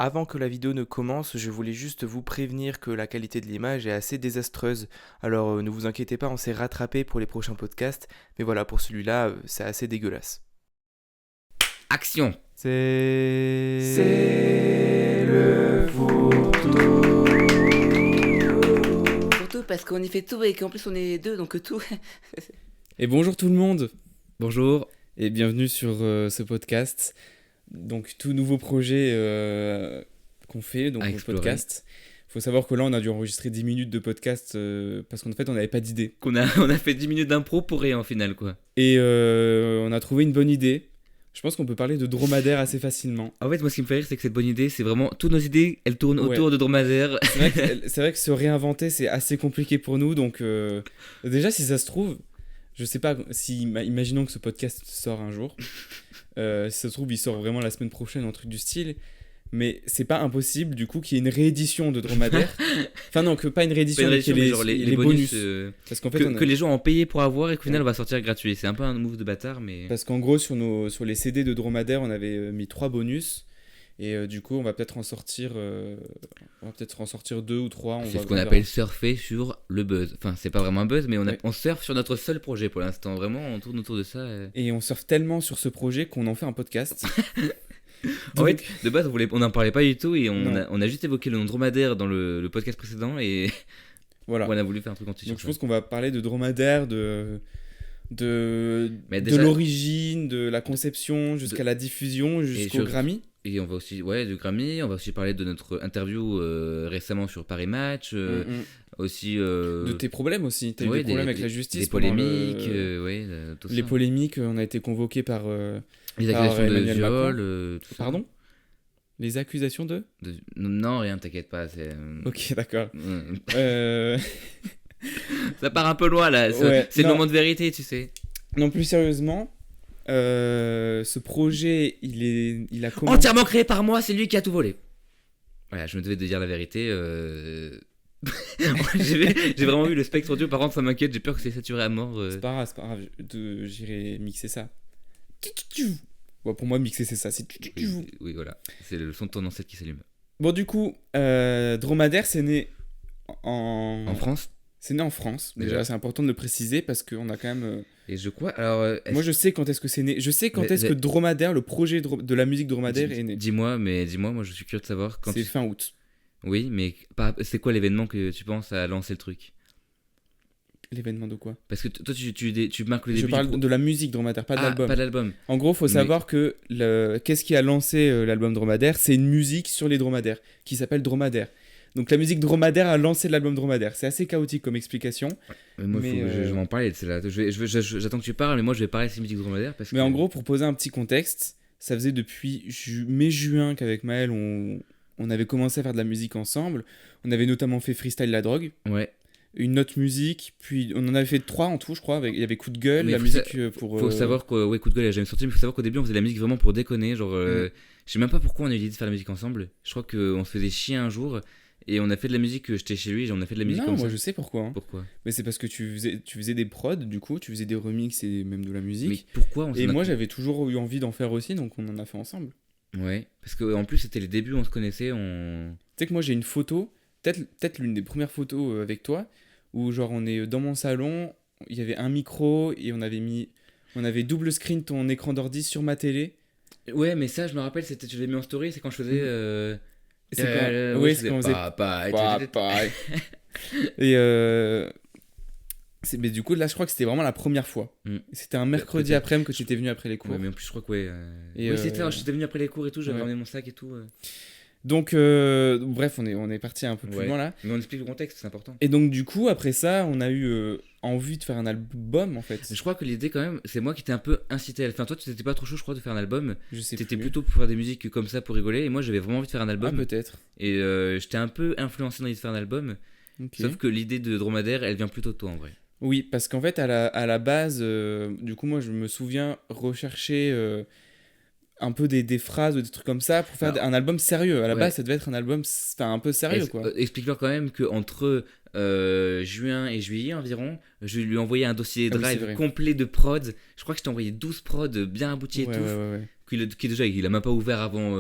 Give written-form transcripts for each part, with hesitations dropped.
Avant que la vidéo ne commence, je voulais juste vous prévenir que la qualité de l'image est assez désastreuse. Alors ne vous inquiétez pas, on s'est rattrapé pour les prochains podcasts. Mais voilà, pour celui-là, c'est assez dégueulasse. Action. C'est le fourre-tout. Surtout parce qu'on y fait tout et qu'en plus on est deux, donc tout. Et bonjour tout le monde, Bonjour. et bienvenue sur ce podcast. Donc tout nouveau projet qu'on fait, donc À le explorer. podcast. Faut savoir que là on a dû enregistrer 10 minutes de podcast parce qu'en fait on n'avait pas d'idée. On a fait 10 minutes d'impro pour rien au final quoi. Et on a trouvé une bonne idée. Je pense qu'on peut parler de dromadaire assez facilement. En fait moi ce qui me fait rire c'est que cette bonne idée c'est vraiment toutes nos idées elles tournent Ouais. autour de dromadaire. C'est vrai que se réinventer c'est assez compliqué pour nous. Donc déjà si ça se trouve, je sais pas si imaginons que ce podcast sort un jour. Si ça se trouve il sort vraiment la semaine prochaine, un truc du style. Mais c'est pas impossible du coup qu'il y ait une réédition de dromadaire. Enfin non, que pas une réédition, mais qu'il y ait genre les bonus. Parce qu'en fait, que les gens ont payé pour avoir et qu'au final Ouais. on va sortir gratuit. C'est un peu un move de bâtard mais... Parce qu'en gros sur les CD de dromadaire on avait mis 3 bonus. Et du coup on va peut-être en sortir 2 ou 3. C'est ce qu'on appelle surfer sur le buzz. Enfin c'est pas vraiment un buzz mais Ouais. on surfe sur notre seul projet pour l'instant. Vraiment on tourne autour de ça. Et on surfe tellement sur ce projet qu'on en fait un podcast. En fait, de base, on n'en parlait pas du tout et Non. on a juste évoqué le nom dromadaire dans le podcast précédent et Voilà. on a voulu faire un truc entier Donc sur je pense qu'on va parler de dromadaire, de Mais de déjà- l'origine, de la conception jusqu'à la diffusion, jusqu'au sur- Grammy. Et on va aussi, du Grammy, on va aussi parler de notre interview récemment sur Paris Match, aussi... De tes problèmes aussi. T'as eu des problèmes avec la justice. Des pendant polémiques, le- tout Les ça. polémiques, on a été convoqué par... Les par accusations de Emmanuel viol, Macron. tout ça. Pardon? Les accusations de... Non, rien, t'inquiète pas. Ok, d'accord. Mm. Euh, Ça part un peu loin là, Ouais, c'est le non. moment de vérité, tu sais. Non, plus sérieusement, ce projet, il a commencé... Entièrement créé par moi, c'est lui qui a tout volé. Voilà, je me devais de dire la vérité. J'ai vraiment vu le spectre audio, par contre ça m'inquiète, j'ai peur que c'est saturé à mort. C'est pas grave, j'irai mixer ça. Bon, pour moi, mixer, c'est ça. C'est... Oui, voilà, c'est le son de ton ancêtre qui s'allume. Bon, du coup, dromadaire, c'est né En France. C'est né en France. Déjà, Déjà. c'est important de le préciser parce qu'on a quand même... Et je crois, alors... Moi, je sais quand est-ce que c'est né. Je sais quand Mais- est-ce que dromadaire, le projet de la musique dromadaire est né. Dis-moi, moi je suis curieux de savoir quand C'est fin août. Oui, mais c'est quoi l'événement que tu penses à lancer le truc? L'événement de quoi? Parce que toi tu marques le Je début parle de la musique dromadaire, pas de l'album. pas d'album. En gros, faut Mais- savoir que qu'est-ce qui a lancé l'album Dromadaire? C'est une musique sur les dromadaires qui s'appelle Dromadaire. Donc la musique Dromadaire a lancé l'album Dromadaire. C'est assez chaotique comme explication. Mais moi, Mais, faut que je vais m'en parler, c'est là. J'attends que tu parles, mais moi je vais parler de ces musiques dromadaires parce que... Mais en gros, pour poser un petit contexte, ça faisait depuis mai-juin qu'avec Maël, on avait commencé à faire de la musique ensemble. On avait notamment fait Freestyle la drogue, Ouais. une autre musique, puis on en avait fait 3 en tout, je crois. Il y avait Coup de gueule, Mais la faut musique pour... Faut savoir que Coup de gueule elle a jamais sorti, mais faut savoir qu'au début on faisait de la musique vraiment pour déconner. Genre, Mm. je sais même pas pourquoi on a eu l'idée de faire la musique ensemble. Je crois qu'on se faisait chier un jour et on a fait de la musique, j'étais chez lui et on a fait de la musique Non, comme moi ça. je sais pourquoi. Hein. Pourquoi? Mais c'est parce que tu faisais des prods, du coup, tu faisais des remixes et même de la Mais musique. pourquoi on Et s'en a- moi j'avais toujours eu envie d'en faire aussi, donc on en a fait ensemble. Ouais, parce qu'en plus c'était les débuts, on se connaissait, on... Tu sais que moi j'ai une photo, peut-être l'une des premières photos avec toi, où genre on est dans mon salon, il y avait un micro et on avait double screen ton écran d'ordi sur ma télé. Ouais, mais ça je me rappelle, tu l'as mis en story, c'est quand je faisais... C'est quand, ouais, oui, c'est quand on faisait papa, pareil. Et mais du coup là je crois que c'était vraiment la première fois. Mm. C'était un mercredi Peut-être. après-midi que tu étais venu après les cours. Ouais, mais en plus je crois que ouais. Et, Oui, c'était ça, j'étais venu après les cours et tout, j'avais ouais. ramené mon sac et tout. Donc bref, on est parti un peu plus Ouais. loin là. Mais on explique le contexte, c'est important. Et donc du coup après ça, on a eu envie de faire un album en fait. Je crois que l'idée quand même, c'est moi qui t'ai un peu incité à le faire. Toi, tu t'étais pas trop chaud, je crois, de faire un album. Je sais T'étais plus. plutôt pour faire des musiques comme ça pour rigoler. Et moi, j'avais vraiment envie de faire un Ah, album. peut-être. Et j'étais un peu influencé dans l'idée de faire un album. Ok. Sauf que l'idée de Dromadaire, elle vient plutôt de toi en vrai. Oui, parce qu'en fait, à la base, du coup, moi, je me souviens rechercher un peu des phrases ou des trucs comme ça pour faire Alors, un album sérieux. À la ouais. base, ça devait être un album un peu sérieux, quoi. Explique-leur quand même qu'entre juin et juillet environ, je lui ai envoyé un dossier Ah oui, c'est Drive vrai. complet de prods. Je crois que je t'ai envoyé 12 prods bien aboutis et Ouais, tout. ouais, ouais, ouais. qui déjà, il a même pas ouvert avant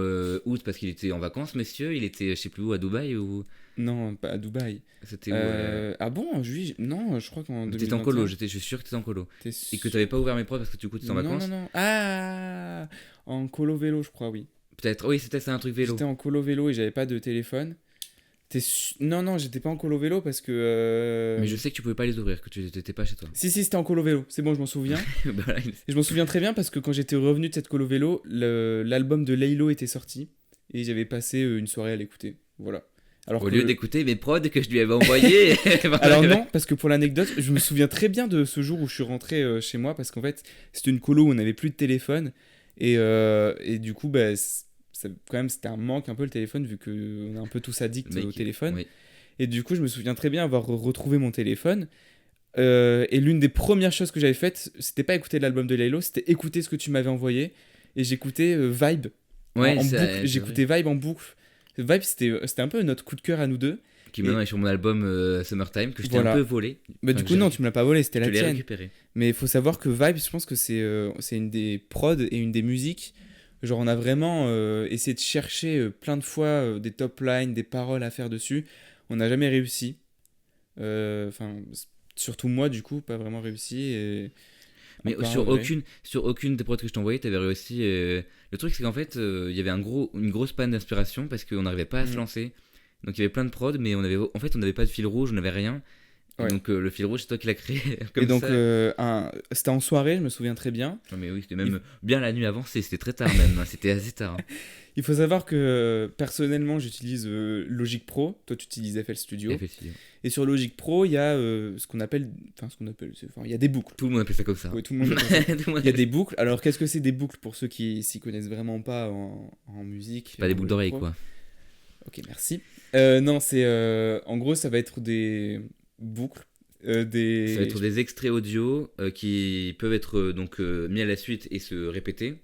août parce qu'il était en vacances, monsieur. Il était, je sais plus où, à Dubaï ou Non, pas à Dubaï. c'était où Ah bon, en juillet? Non, je crois qu'en T'étais en 2021. colo, je suis sûr que t'étais en colo. Et que t'avais pas ouvert mes prods parce que du coup t'étais en Non, vacances. non. Ah, en colo vélo, je crois, oui. Peut-être, oui, c'était ça, un truc vélo. J'étais en colo vélo et j'avais pas de téléphone. Non, j'étais pas en colo vélo parce que. Mais je sais que tu pouvais pas les ouvrir, que tu t'étais pas chez toi. Si, c'était en colo vélo. C'est bon, je m'en souviens. Bah voilà, Et je m'en souviens très bien parce que quand j'étais revenu de cette colo vélo, l'album de Laylo était sorti et j'avais passé une soirée à l'écouter. Voilà. Alors Au que- lieu d'écouter mes prods que je lui avais envoyés. Alors non, parce que pour l'anecdote, je me souviens très bien de ce jour où je suis rentré chez moi parce qu'en fait, c'était une colo où on n'avait plus de téléphone et du coup, bah, quand même, c'était un manque un peu le téléphone vu qu'on est un peu tous addicts Mec, au téléphone. oui. Et du coup, je me souviens très bien avoir retrouvé mon téléphone. Et l'une des premières choses que j'avais faites, c'était pas écouter l'album de Laylo, c'était écouter ce que tu m'avais envoyé. Et j'écoutais Vibe Ouais, en c'est- boucle. c'est J'écoutais Vibe en boucle. Vibe, c'était un peu notre coup de cœur à nous deux. Qui maintenant est sur mon album Summertime que je t'ai Voilà. un peu volé. Bah, Enfin, du que coup, j'ai non, récu- tu me l'as pas volé, c'était je la l'ai tienne. récupéré. Mais il faut savoir que Vibe, je pense que c'est une des prods et une des musiques. Genre, on a vraiment essayé de chercher plein de fois des top lines, des paroles à faire dessus. On n'a jamais réussi. Enfin, surtout moi, du coup, pas vraiment réussi. Et... Mais Encore, sur ouais. aucune des prods que je t'ai envoyées, t'avais réussi. Le truc, c'est qu'en fait, il y avait une grosse panne d'inspiration parce qu'on n'arrivait pas à se Mhm. lancer. Donc il y avait plein de prods, mais on n'avait pas de fil rouge, on n'avait rien. Et Ouais. donc le fil rouge, c'est toi qui l'as créé. Comme Et donc, ça. c'était en soirée, je me souviens très bien. Non, mais oui, c'était même bien la nuit avant, c'était très tard même. Hein, c'était assez tard. Hein. Il faut savoir que personnellement, j'utilise Logic Pro. Toi, tu utilises FL Studio. Effectivement. Et sur Logic Pro, il y a ce qu'on appelle. Il y a des boucles. Tout le monde appelle ça comme ça. Oui, tout le monde appelle ça. Tout le monde Il y a appelle des boucles. Alors, qu'est-ce que c'est des boucles pour ceux qui s'y connaissent vraiment pas en musique ça. Pas des boucles d'oreilles, quoi. Ok, merci. Non, c'est. En gros, ça va être des boucles. Ça va être des extraits audio qui peuvent être mis à la suite et se répéter.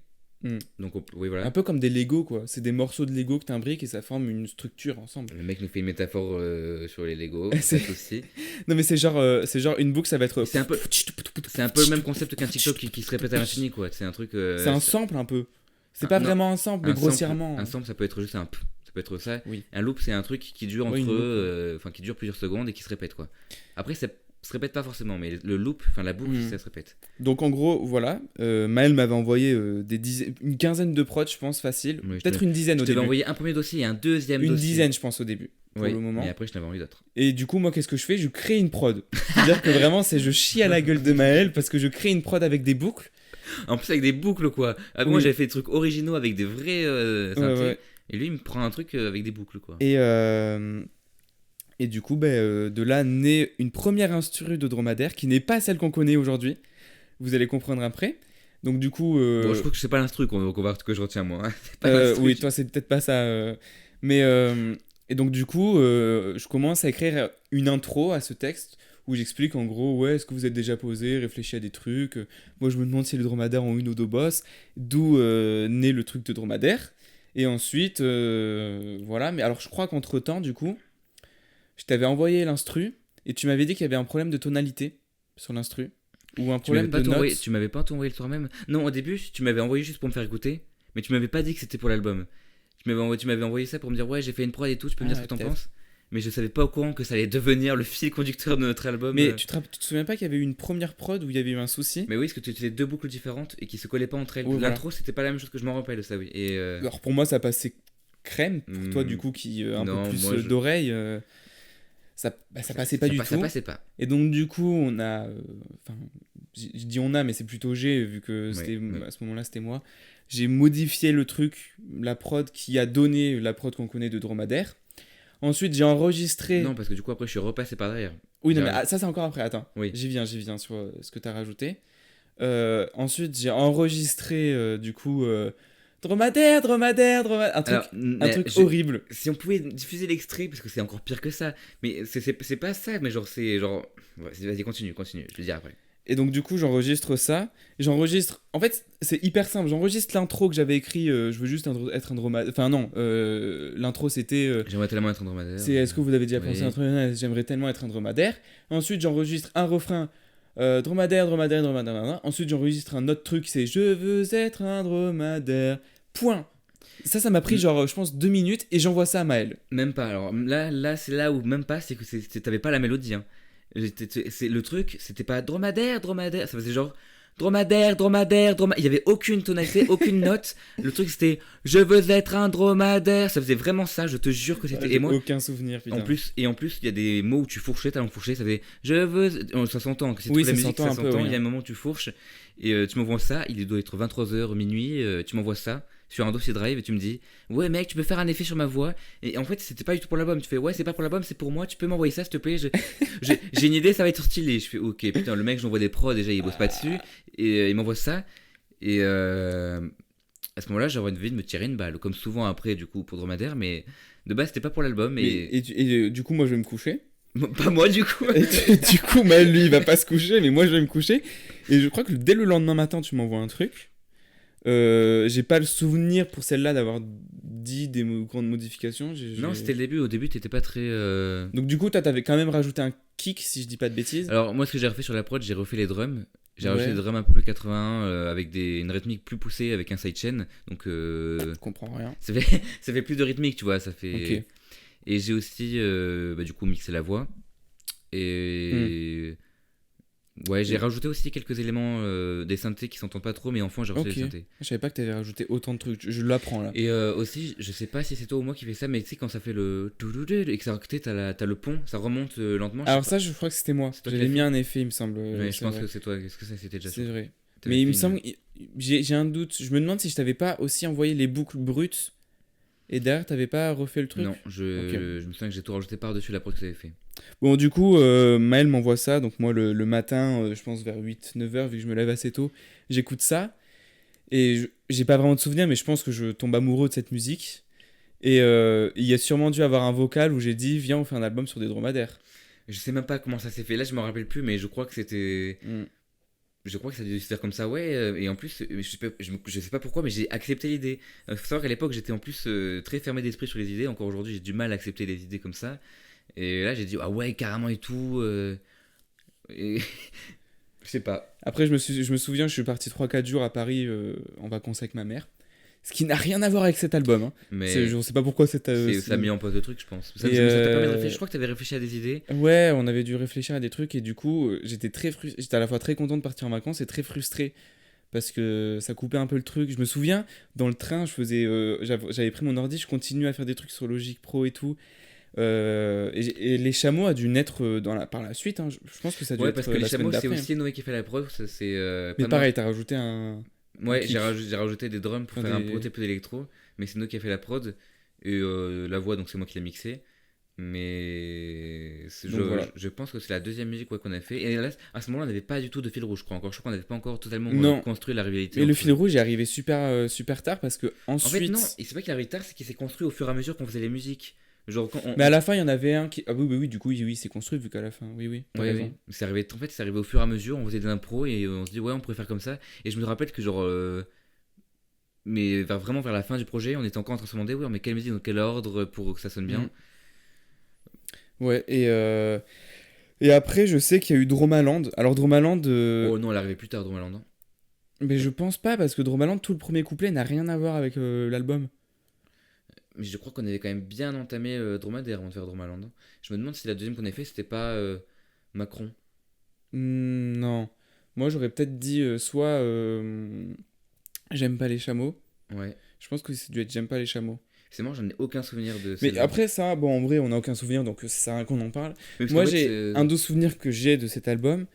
Donc, oui, voilà. Un peu comme des Lego, quoi. C'est des morceaux de Lego que t'imbriques et ça forme une structure ensemble. Le mec nous fait une métaphore sur les Lego. C'est- ça aussi. Non, mais c'est genre une boucle, ça va être. C'est un peu le même concept qu'un TikTok qui se répète à l'infini, quoi. C'est un truc. C'est un sample un peu. C'est Ah, pas non. vraiment un sample, mais grossièrement. Un sample, ça peut être juste un. Ça peut être ça. Oui. Un loop, c'est un truc qui dure Ouais, une entre. loupe, Enfin, qui dure plusieurs secondes et qui se répète, quoi. Après, ça se répète pas forcément, mais le loop, enfin la boucle, ça se répète. Donc en gros, voilà. Maël m'avait envoyé une quinzaine de prods, je pense, facile. Oui, je Peut-être une dizaine Je au t'avais début. envoyé un premier dossier et un deuxième Une dossier. dizaine, je pense, au début. Pour Oui, le moment. mais après, je t'avais envoyé d'autres. Et du coup, moi, qu'est-ce que je fais? Je crée une prod. C'est-à-dire que vraiment, je chie à la gueule de Maël parce que je crée une prod avec des boucles. En plus, avec des boucles, quoi. Ah, moi, Oui. j'avais fait des trucs originaux avec des vrais synthés. ouais. Et lui, il me prend un truc avec des boucles, quoi. Et du coup, de là naît une première instru de Dromadaire qui n'est pas celle qu'on connaît aujourd'hui. Vous allez comprendre après. Donc du coup... Bon, je crois que c'est pas l'instru que je retiens, moi. Hein. C'est pas l'instru. oui, toi, c'est peut-être pas ça. Mais... et donc du coup, je commence à écrire une intro à ce texte où j'explique en gros, ouais, est-ce que vous êtes déjà posé, réfléchi à des trucs. Moi, je me demande si les dromadaires ont une ou deux bosses. D'où naît le truc de Dromadaire. Et ensuite, voilà. Mais alors, je crois qu'entre-temps, du coup, je t'avais envoyé l'instru et tu m'avais dit qu'il y avait un problème de tonalité sur l'instru. Ou un problème de notes. Tu m'avais pas tout envoyé le soir même. Non, au début, tu m'avais envoyé juste pour me faire écouter. Mais tu m'avais pas dit que c'était pour l'album. Tu m'avais envoyé ça pour me dire, ouais, j'ai fait une prod et tout, tu peux me dire ce que t'en peut-être. penses. Mais je savais pas au courant que ça allait devenir le fil conducteur de notre album. Mais tu te souviens pas qu'il y avait eu une première prod où il y avait eu un souci? Mais oui, parce que tu utilisais deux boucles différentes et qui se collaient pas entre elles. Oui, voilà. L'intro, c'était pas la même chose que je m'en rappelle de ça, oui. Et Alors pour moi, ça passait crème. Pour toi, du coup, qui un non, peu plus moi, d'oreille, ça passait pas du tout. Ça passait pas. Et donc, du coup, on a. Enfin, je dis on a, mais c'est plutôt j'ai, vu que Oui. à ce moment-là, c'était moi. J'ai modifié le truc, la prod qui a donné la prod qu'on connaît de Dromadaire. Ensuite, j'ai enregistré. Non, parce que du coup, après, je suis repassé par derrière. Oui, non, mais J'ai- ça, c'est encore après. Attends, Oui. j'y viens sur ce que tu as rajouté. Ensuite, j'ai enregistré, du coup, Dromadaire. Un truc, Alors, truc horrible. Si on pouvait diffuser l'extrait, parce que c'est encore pire que ça. Mais c'est pas ça, mais genre, c'est genre. Ouais, vas-y, continue, je vais le dire après. Et donc, du coup, j'enregistre ça. J'enregistre. En fait, c'est hyper simple. J'enregistre l'intro que j'avais écrit. Je veux juste être un dromadaire. Enfin, non. L'intro, c'était. J'aimerais tellement être un dromadaire. C'est est-ce que vous avez déjà Oui. pensé à un truc? J'aimerais tellement être un dromadaire. Ensuite, j'enregistre un refrain. dromadaire, dromadaire, dromadaire, dromadaire. Ensuite, j'enregistre un autre truc, c'est je veux être un dromadaire. Point. Ça m'a pris genre, je pense, 2 minutes et j'envoie ça à Maël. Même pas. Alors là c'est là où même pas, c'est que t'avais pas la mélodie. Hein. Le truc, c'était pas dromadaire, dromadaire. Ça faisait genre dromadaire, dromadaire, dromadaire. Il y avait aucune tonalité, aucune note. Le truc c'était je veux être un dromadaire. Ça faisait vraiment ça. Je te jure que c'était. J'ai Et moi, aucun souvenir, putain. en plus, il y a des mots où tu fourchais, ta langue fourchée. Ça faisait je veux. Ça s'entend. Que c'est Oui, toute la ça musique, s'entend ça un peu, s'entend. oui. Il y a un moment où tu fourches et tu m'envoies ça. Il doit être 23h minuit. Tu m'envoies ça sur un dossier Drive et tu me dis ouais mec tu peux faire un effet sur ma voix et en fait c'était pas du tout pour l'album. Tu fais ouais c'est pas pour l'album, c'est pour moi, tu peux m'envoyer ça s'il te plaît. J'ai une idée, ça va être stylé. Je fais ok putain, le mec j'envoie des prods déjà, il bosse pas dessus et il m'envoie ça et à ce moment là j'aurais envie de me tirer une balle comme souvent après du coup pour Dromadaire, mais de base c'était pas pour l'album. Et du coup moi je vais me coucher. Pas moi du coup. Et du coup Maël lui il va pas se coucher mais moi je vais me coucher et je crois que dès le lendemain matin tu m'envoies un truc. J'ai pas le souvenir pour celle-là d'avoir dit des grandes modifications. Non, c'était le début. Au début, t'étais pas très. Donc, du coup, t'avais quand même rajouté un kick, si je dis pas de bêtises. Alors, moi, ce que j'ai refait sur la prod, j'ai refait les drums. J'ai rajouté Ouais. des drums un peu plus 81 avec une rythmique plus poussée avec un sidechain. Donc, Je comprends rien. ça fait plus de rythmique, tu vois. Ça fait. Ok. Et j'ai aussi, du coup, mixé la voix. Et. Ouais, j'ai rajouté aussi quelques éléments des synthés qui s'entendent pas trop, mais enfin, j'ai rajouté Ok. des synthés. Je savais pas que t'avais rajouté autant de trucs. Je l'apprends là. Et aussi, je sais pas si c'est toi ou moi qui fait ça, mais tu sais, quand ça fait le. Et que ça, t'as le pont, ça remonte lentement. Alors, ça, je crois que c'était moi. C'est toi qui J'avais l'as mis fait. un effet, il me semble. Ouais, je c'est pense vrai. que c'est toi. Est-ce que ça c'était déjà C'est ça? vrai. T'avais Mais il fait me une- semble. J'ai un doute. Je me demande si je t'avais pas aussi envoyé les boucles brutes. Et derrière, t'avais pas refait le truc. Non, je me souviens que j'ai tout rajouté par-dessus la prod que t'avais fait. Bon, du coup, Maël m'envoie ça. Donc, moi, le matin, je pense vers 8-9 heures, vu que je me lève assez tôt, j'écoute ça. Et j'ai pas vraiment de souvenir, mais je pense que je tombe amoureux de cette musique. Et il y a sûrement dû avoir un vocal où j'ai dit viens, on fait un album sur des dromadaires. Je sais même pas comment ça s'est fait. Là, je me rappelle plus, mais je crois que c'était. Je crois que ça a dû se faire comme ça, ouais. Et en plus, je sais pas pourquoi, mais j'ai accepté l'idée. Faut savoir qu'à l'époque, j'étais en plus très fermé d'esprit sur les idées. Encore aujourd'hui, j'ai du mal à accepter les idées comme ça. Et là, j'ai dit, ah ouais, carrément et tout. Et... je sais pas. Après, je me souviens, je suis parti 3-4 jours à Paris en vacances avec ma mère. Ce qui n'a rien à voir avec cet album. Hein. Mais Je sais pas pourquoi ça a mis en place de trucs, je pense. Ça Et t'a permis de réfléchir. Je crois que t'avais réfléchi à des idées. Ouais, on avait dû réfléchir à des trucs et du coup, j'étais à la fois très content de partir en vacances et très frustré parce que ça coupait un peu le truc. Je me souviens, dans le train, j'avais pris mon ordi, je continuais à faire des trucs sur Logic Pro et tout. Et les chameaux a dû naître par la suite. Hein. Je pense que ça a dû Ouais, être parce que la les semaine chameaux, c'est d'après. aussi Noé qui fait la preuve. Ça, c'est Mais pas pareil, t'as rajouté un. Ouais, kick. j'ai rajouté des drums pour Enfin, faire un des- petit peu d'électro, mais c'est nous qui a fait la prod et la voix, donc c'est moi qui l'ai mixé. Mais Donc voilà. je pense que c'est la deuxième musique qu'on a fait. Et là, à ce moment-là, on n'avait pas du tout de fil rouge, je crois. Je crois qu'on n'avait pas encore totalement Non. construit la rivalité. Et le entre- fil rouge est arrivé super tard parce que En ensuite. fait, non, et c'est pas qu'il arrive tard, c'est qu'il s'est construit au fur et à mesure qu'on faisait les musiques. Genre, quand on. Mais à la fin, il y en avait un qui. Ah oui, du coup, oui, c'est construit vu qu'à la fin. Oui, t'as Ouais, raison. oui. C'est arrivé, en fait, c'est arrivé au fur et à mesure, on faisait des impros et on se dit, ouais, on pourrait faire comme ça. Et je me rappelle que, genre. Mais vraiment vers la fin du projet, on était encore en train de se demander, ouais, mais quelle musique, dans quel ordre pour que ça sonne bien. Ouais, et après, je sais qu'il y a eu Dromaland. Alors, Dromaland. Oh non, elle est arrivée plus tard, Dromaland. Hein. Mais je pense pas, parce que Dromaland, tout le premier couplet n'a rien à voir avec l'album. Mais je crois qu'on avait quand même bien entamé Dromadaire avant de faire Dromaland. Hein. Je me demande si la deuxième qu'on avait fait, c'était pas Macron. Non. Moi, j'aurais peut-être dit soit J'aime pas les chameaux. Ouais. Je pense que c'est dû être J'aime pas les chameaux. C'est moi, j'en ai aucun souvenir de Mais celle-là. après ça, bon, en vrai, on n'a aucun souvenir, donc ça sert à rien qu'on en parle. Mais parce Moi, qu'en fait, j'ai un doux souvenir que j'ai de cet album,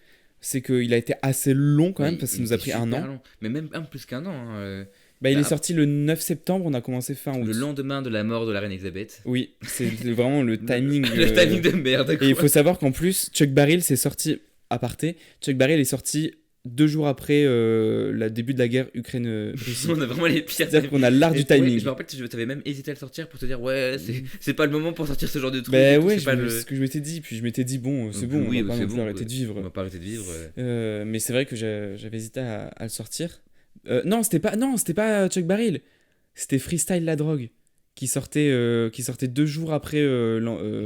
c'est qu'il a été assez long quand même, mais parce que ça il nous a était pris un super an. long. Mais même un plus qu'un an. Hein, Bah, il Bah, est sorti le 9 septembre, on a commencé fin août. le lendemain de la mort de la reine Elisabeth. Oui, c'est vraiment le timing. Le timing de merde. Et il faut savoir qu'en plus, Chuck Barrel s'est sorti, aparté, Chuck Barrel est sorti 2 jours après le début de la guerre Ukraine-Russie. On a vraiment les pires. C'est-à-dire qu'on a l'art Et du ouais, timing. je me rappelle que tu avais même hésité à le sortir pour te dire, ouais, c'est pas le moment pour sortir ce genre de truc. Bah et tout, ouais, c'est pas le- c'est ce que je m'étais dit. Puis je m'étais dit, bon, c'est Donc, bon, oui, on va pas c'est non plus bon, arrêter de On vivre. va pas arrêter de vivre. Mais c'est vrai que j'avais hésité à le sortir. Non, c'était pas Chuck Barrel. C'était Freestyle la drogue qui sortait 2 jours après.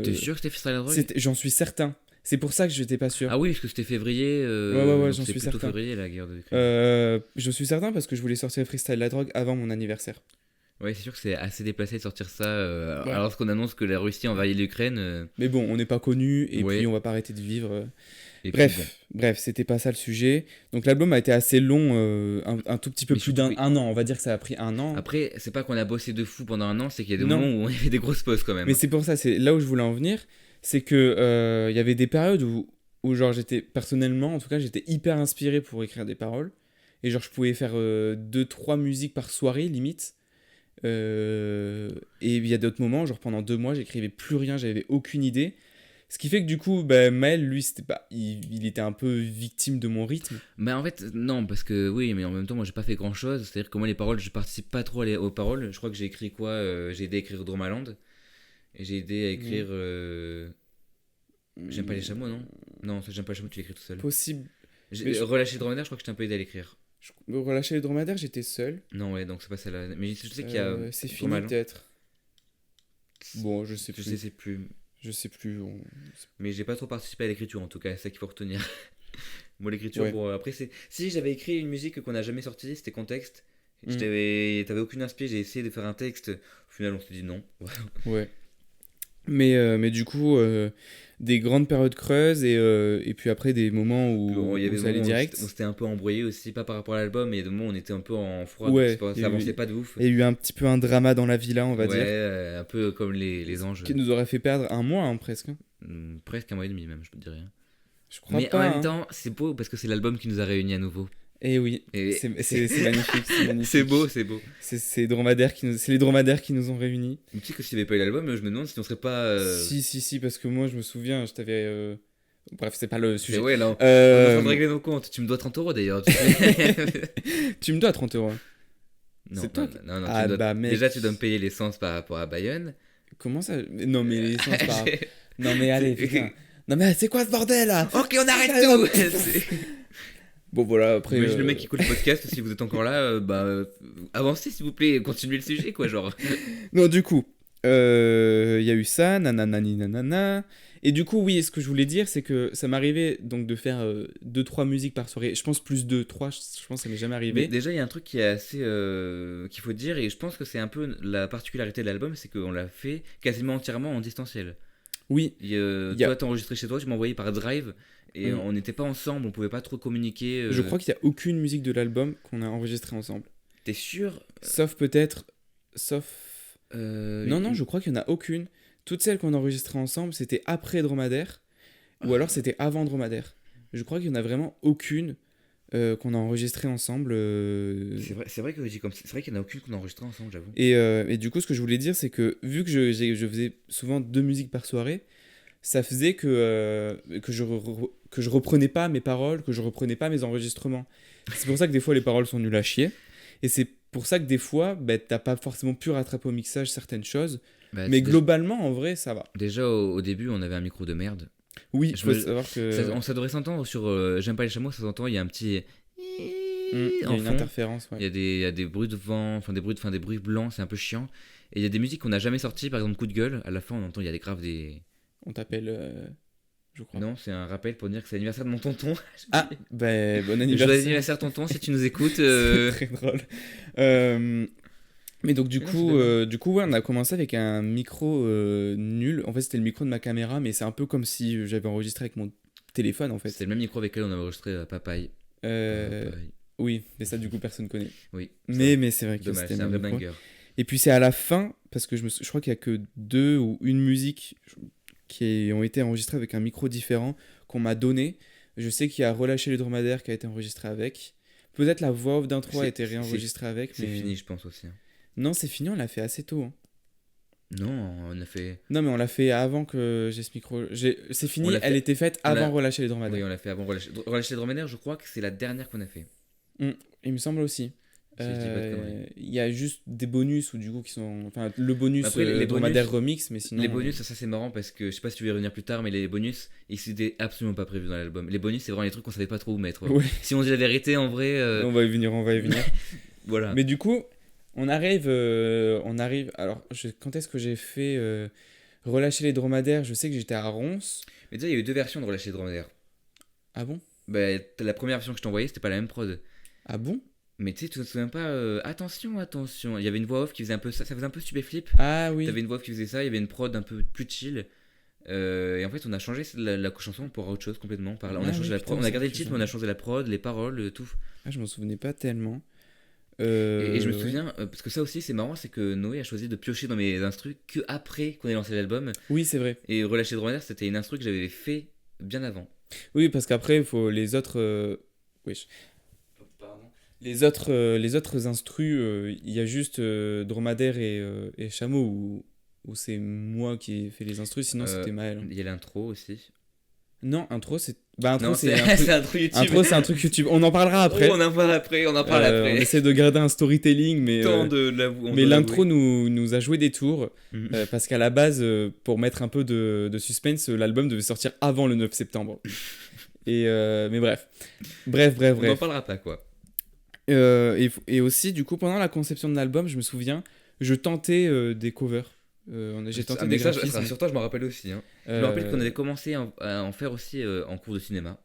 T'es sûr que c'était Freestyle la drogue? J'en suis certain. C'est pour ça que je n'étais pas sûr. Ah oui, parce que c'était février. Ouais, donc j'en c'était suis plutôt certain. février la guerre de l'Ukraine. Je suis certain parce que je voulais sortir Freestyle la drogue avant mon anniversaire. Ouais, c'est sûr que c'est assez déplacé de sortir ça. Ouais. Alors qu'on annonce que la Russie envahit l'Ukraine. Mais bon, on n'est pas connu et Ouais. puis on va pas arrêter de vivre. Et puis, bon. Bref, c'était pas ça le sujet. Donc l'album a été assez long, un tout petit peu Mais plus surtout, d'un an. On va dire que ça a pris un an. Après, c'est pas qu'on a bossé de fou pendant un an, c'est qu'il y a des Non. moments où on fait des grosses pauses quand même. Mais c'est pour ça, c'est là où je voulais en venir. C'est que il y avait des périodes où genre j'étais, personnellement, en tout cas, j'étais hyper inspiré pour écrire des paroles. Et genre je pouvais faire 2-3 musiques par soirée, limite. Et il y a d'autres moments, genre pendant 2 mois, j'écrivais plus rien, j'avais aucune idée. Ce qui fait que du coup, Maël, lui, c'était pas, il était un peu victime de mon rythme. Mais en fait, non, parce que oui, mais en même temps, moi j'ai pas fait grand chose. C'est-à-dire que moi, les paroles, je participe pas trop aux paroles. Je crois que j'ai écrit quoi J'ai aidé à écrire Dromaland. Et j'ai aidé à écrire. J'aime pas les chameaux, non Non, ça, j'aime pas les chameaux, tu l'écris tout seul. Possible. Mais je- Relâcher le dromadaire, je crois que je t'ai un peu aidé à l'écrire. Relâcher les dromadaires, j'étais seul. Non, ouais, donc c'est pas celle-là. Mais je sais qu'il y a. C'est fini Dromaland. peut-être. Bon, je sais Je plus. sais plus. Je sais plus. Mais j'ai pas trop participé à l'écriture en tout cas, c'est ça qu'il faut retenir. Moi, l'écriture, Ouais. bon, après, c'est. Si j'avais écrit une musique qu'on n'a jamais sortie, c'était Contexte. Mm. T'avais aucune inspi, j'ai essayé de faire un texte. Au final, on s'est dit non. Ouais. Mais du coup, des grandes périodes creuses et puis après des moments où, Il y avait où des ça allait moments où direct. on s'était un peu embrouillé aussi, pas par rapport à l'album, mais il y a des moments où on était un peu en froid, Ouais, donc il y ça a eu- avançait pas de ouf. Il y a eu un petit peu un drama dans la villa, on va Ouais, dire. un peu comme les anges. Qui nous aurait fait perdre un mois, hein, presque. Presque un mois et demi, même, je peux te dire rien. Je crois Mais pas. en même hein. temps, c'est beau parce que c'est l'album qui nous a réunis à nouveau. Eh oui, Et- c'est magnifique. C'est magnifique. C'est beau, c'est beau. C'est les dromadaires qui nous ont réunis. Tu sais que s'il n'y avait pas eu l'album, je me demande si on serait pas. Si, parce que moi, je me souviens, je t'avais. Bref, c'est pas le Mais sujet. ouais, là, on est en train de Euh, régler nos comptes. Tu me dois 30 € d'ailleurs. Tu me dois 30 €. Non, C'est toi non, qui- non, non, Ah, tu me dois- bah, mec. Déjà, tu dois me payer l'essence par rapport à Bayonne. Comment ça Non, mais les sens par. J'ai- Non, mais allez, putain. Non, mais c'est quoi ce bordel là Ok, on arrête Ah, tout. non. C'est- Bon, voilà, après. Imagine le mec qui écoute le podcast, si vous êtes encore là, avancez s'il vous plaît, et continuez le sujet, quoi, genre. Non, du coup, il y a eu ça, nananani nanana. Et du coup, oui, ce que je voulais dire, c'est que ça m'arrivait donc de faire 2-3 musiques par soirée. Je pense plus de 3, je pense que ça m'est jamais Mais arrivé. déjà, il y a un truc qui est assez. Qu'il faut dire, et je pense que c'est un peu la particularité de l'album, c'est qu'on l'a fait quasiment entièrement en distanciel. Oui, Et, Y a- Toi, t'as enregistré chez toi, tu m'as envoyé par Drive, et Mm. on n'était pas ensemble, on pouvait pas trop communiquer. je crois qu'il n'y a aucune musique de l'album qu'on a enregistrée ensemble. T'es sûr Sauf peut-être. Sauf. Non, une- je crois qu'il n'y en a aucune. Toutes celles qu'on a enregistrées ensemble, c'était après Dromadaire. Ou alors c'était avant Dromadaire. Je crois qu'il n'y en a vraiment aucune qu'on a enregistrée ensemble. C'est vrai que je dis comme ça. C'est vrai qu'il y en a aucune qu'on a enregistrée ensemble, j'avoue. Et du coup, ce que je voulais dire, c'est que vu que je faisais souvent 2 musiques par soirée, ça faisait que je reprenais pas mes paroles, que je reprenais pas mes enregistrements. C'est pour ça que des fois les paroles sont nulles à chier. Et c'est pour ça que des fois, t'as pas forcément pu rattraper au mixage certaines choses. Bah, Mais déjà- globalement, en vrai, ça va. Déjà, au début, on avait un micro de merde. Oui, Je faut me- savoir que Ça devrait s'entendre sur J'aime pas les chameaux, ça s'entend, il y a un petit. il y a en une fond. interférence. Ouais. Il y a des bruits de vent, des bruits blancs, c'est un peu chiant. Et il y a des musiques qu'on n'a jamais sorties, par exemple Coup de gueule. À la fin, on entend, il y a des graves des. On t'appelle, je crois. Non, c'est un rappel pour dire que c'est l'anniversaire de mon tonton. Ah, bon Joyeux anniversaire. anniversaire, tonton, si tu nous écoutes. C'est très drôle. Mais donc du Mais non, coup, c'est ouais, on a commencé avec un micro nul. En fait, c'était le micro de ma caméra, mais c'est un peu comme si j'avais enregistré avec mon téléphone, en fait. C'est le même micro avec lequel on a enregistré Papaye. Papaye. Oui, mais ça, du coup, personne connaît. Oui. Mais c'est vrai que Dommage, c'était c'est un mon vrai micro. banger. Et puis c'est à la fin, parce que je crois qu'il y a que 2 ou une musique qui ont été enregistrées avec un micro différent qu'on m'a donné. Je sais qu'il y a Relâcher les dromadaires qui a été enregistré avec. Peut-être la voix off d'intro a C'est- été réenregistrée avec. C'est mais... fini, je pense aussi. Non, c'est fini, on l'a fait assez tôt. Hein. Non, on a fait. Non, mais on l'a fait avant que j'ai ce micro. C'est fini, On l'a elle fait- était faite on l'a- avant Relâcher les Oui, dromadaires. on l'a fait avant Relâcher les dromadaires, je crois que c'est la dernière qu'on a fait. Il me semble aussi. Si je dis pas de conneries. Il y a juste des bonus ou du coup qui sont. Enfin, le bonus Après, les dromadaire bonus- remix, mais sinon. Les bonus, ça c'est marrant parce que je sais pas si tu veux y revenir plus tard, mais les bonus, ils étaient absolument pas prévus dans l'album. Les bonus, c'est vraiment les trucs qu'on savait pas trop où mettre. Ouais. Si on dit la vérité, en vrai, On va y venir, on va y venir. voilà. Mais du coup, on arrive. Alors, quand est-ce que j'ai fait Relâcher les dromadaires, je sais que j'étais à Ronce. Mais déjà, il y a eu deux versions de Relâcher les dromadaires. Ah bon? Bah, la première version que je t'ai envoyée, c'était pas la même prod. Ah bon? Mais tu sais, tu te souviens pas, attention, attention. Il y avait une voix off qui faisait un peu ça, ça faisait un peu stupéflip. Ah oui. T'avais une voix off qui faisait ça, il y avait une prod un peu plus chill. Et en fait, on a changé la chanson pour autre chose complètement. On a Ah changé oui, la putain, prod, on a ça, gardé le je titre, sais. mais on a changé la prod, les paroles, tout. Ah, je m'en souvenais pas tellement. Et je me Ouais. souviens, parce que ça aussi c'est marrant, c'est que Noé a choisi de piocher dans mes instrus que après qu'on ait lancé l'album. Oui, c'est vrai. Et Relâcher le Dromadaire, c'était une instru que j'avais fait bien avant. Oui, parce qu'après, il faut les autres. Wesh. Pardon. Les autres instrus, il y a juste dromadaire et chameau où c'est moi qui ai fait les instrus, sinon Euh, c'était Maël. Il y a l'intro aussi. Non, intro, c'est. Bah, intro, Non, c'est c'est un truc... c'est un truc YouTube. intro, c'est un truc YouTube. On en parlera après. Oh, on en parle après, on en parle après. On essaie de garder un storytelling, mais. Tant de l'avou- on Mais doit l'intro l'avouer. nous a joué des tours, Mhm. parce qu'à la base, pour mettre un peu de suspense, l'album devait sortir avant le 9 septembre. Mais bref. Bref. On n'en parlera pas quoi. Et aussi, du coup, pendant la conception de l'album, je me souviens, je tentais des covers. J'ai tenté des Mais ça, graphismes. sur toi, je me rappelle aussi. Hein. Je me rappelle qu'on avait commencé à en faire aussi en cours de cinéma.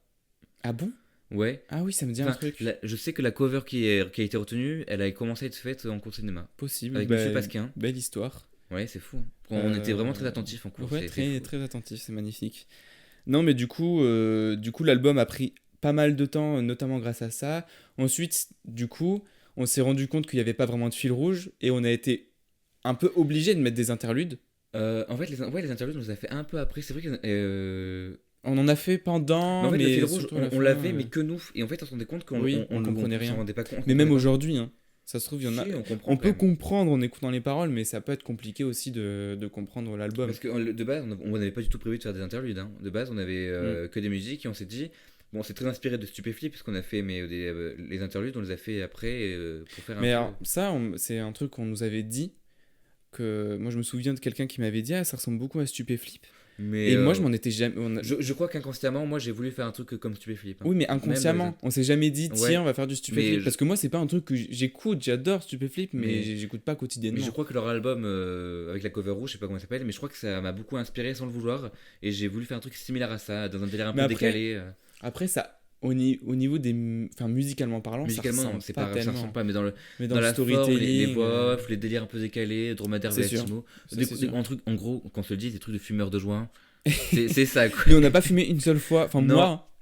Ah bon? Ouais. Ah oui, ça me dit un Enfin, truc. je sais que la cover qui a été retenue, elle a commencé à être faite en cours de cinéma. Possible. Avec Bah, Monsieur Pasquin. Belle histoire. Ouais, c'est fou. Hein. On était vraiment très Euh, attentifs en cours. Ouais, c'est très, fou. très attentif, c'est magnifique. Non, mais du coup, l'album a pris pas mal de temps, notamment grâce à ça. Ensuite, du coup, on s'est rendu compte qu'il n'y avait pas vraiment de fil rouge et on a été un peu obligé de mettre des interludes. En fait, les interludes, on les a fait un peu après. C'est vrai que. On en a fait pendant, Mais en fait, le fil rouge, surtout à la on fin, l'avait, mais que nous. Et en fait, on se rendait compte qu'on Oui, on on comprenait s'en rien. rendait pas compte. Mais même aujourd'hui, hein, ça se trouve, il y en a. Si, on comprend. On quand peut même. comprendre en écoutant les paroles, mais ça peut être compliqué aussi de comprendre l'album. Parce que de base, on n'avait pas du tout prévu de faire des interludes. Hein. De base, on avait que des musiques et on s'est dit. Bon, c'est très inspiré de Stupéflip, parce qu'on a fait les interludes, on les a fait après pour faire un Mais peu. alors, ça, c'est un truc qu'on nous avait dit. Que moi, je me souviens de quelqu'un qui m'avait dit, ah, ça ressemble beaucoup à Stupéflip. Mais Et moi, je m'en étais jamais. je crois qu'inconsciemment, moi, j'ai voulu faire un truc comme Stupéflip. Hein. Oui, mais inconsciemment, Même, on s'est jamais dit, Ouais. tiens, on va faire du Stupéflip. Mais Parce que moi, c'est pas un truc que j'écoute, j'adore Stupéflip, mais Mais- j'écoute pas quotidiennement. Mais je crois que leur album avec la cover rouge, je sais pas comment ça s'appelle, mais je crois que ça m'a beaucoup inspiré sans le vouloir. Et j'ai voulu faire un truc similaire à ça, dans un délire un Mais peu après, décalé. Après, ça, au niveau des. Enfin, musicalement parlant, Musicalement, ça non, ressemble c'est pas pas, ça tellement. ressemble pas, mais dans Mais dans dans le la forme, storytelling. les voix off, les délires un peu décalés, dromadaire C'est sûr. Véatimo. Ça, c'est sûr. En, en gros, qu'on se le dise, des trucs de fumeurs de joint. C'est ça, quoi. Mais on n'a pas fumé une seule fois. Enfin, Non. moi,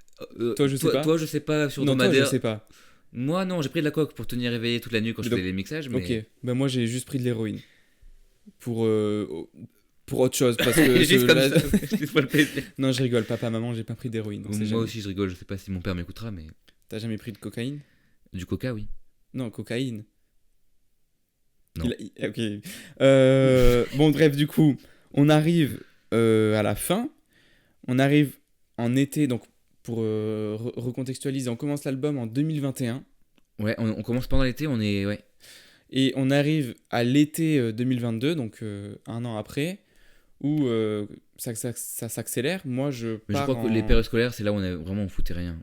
toi, je sais pas. Toi, je sais pas, sur non, toi, dromadaire. je sais pas. Moi, non, j'ai pris de la coke pour tenir éveillé toute la nuit quand je Donc, faisais les mixages. Mais... Ok, ben moi, j'ai juste pris de l'héroïne. Pour autre chose. Parce que Juste comme là- ça, juste pour le plaisir. Non, je rigole, papa, maman, j'ai pas pris d'héroïne. on sait Moi jamais. aussi, je rigole, je sais pas si mon père m'écoutera, mais. T'as jamais pris de cocaïne? Du coca, oui. Non, cocaïne. Non. Ok. Bon, bref, du coup, on arrive à la fin. On arrive en été, donc pour recontextualiser, on commence l'album en 2021. Ouais, on commence pendant l'été, on est. Ouais. Et on arrive à l'été 2022, donc un an après, où ça s'accélère. Moi, je Mais je pars crois que les périodes scolaires, c'est là où on foutait rien.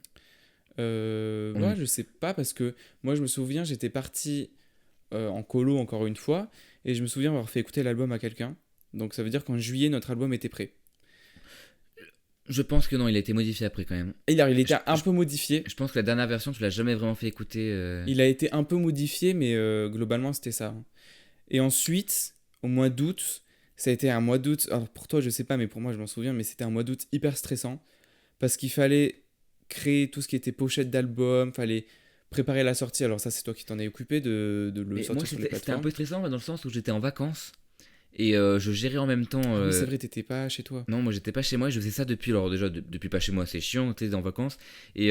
ouais, je sais pas, parce que moi, je me souviens, j'étais parti en colo encore une fois, et je me souviens avoir fait écouter l'album à quelqu'un. Donc ça veut dire qu'en juillet, notre album était prêt. Je pense que non, il a été modifié après quand même. Et il était un je- peu modifié. Je pense que la dernière version, tu l'as jamais vraiment fait écouter. Il a été un peu modifié, mais globalement, c'était ça. Et ensuite, au mois d'août, ça a été un mois d'août. Alors pour toi, je sais pas, mais pour moi, je m'en souviens, mais c'était un mois d'août hyper stressant. Parce qu'il fallait créer tout ce qui était pochette d'album, fallait préparer la sortie. Alors ça, c'est toi qui t'en es occupé de le Mais sortir moi, sur les c'était un plateformes. peu stressant dans le sens où j'étais en vacances et je gérais en même temps. Ah oui, c'est vrai, t'étais pas chez toi. Non, moi j'étais pas chez moi, je faisais ça depuis. Alors, déjà, depuis pas chez moi, c'est chiant, tu sais, en vacances. Et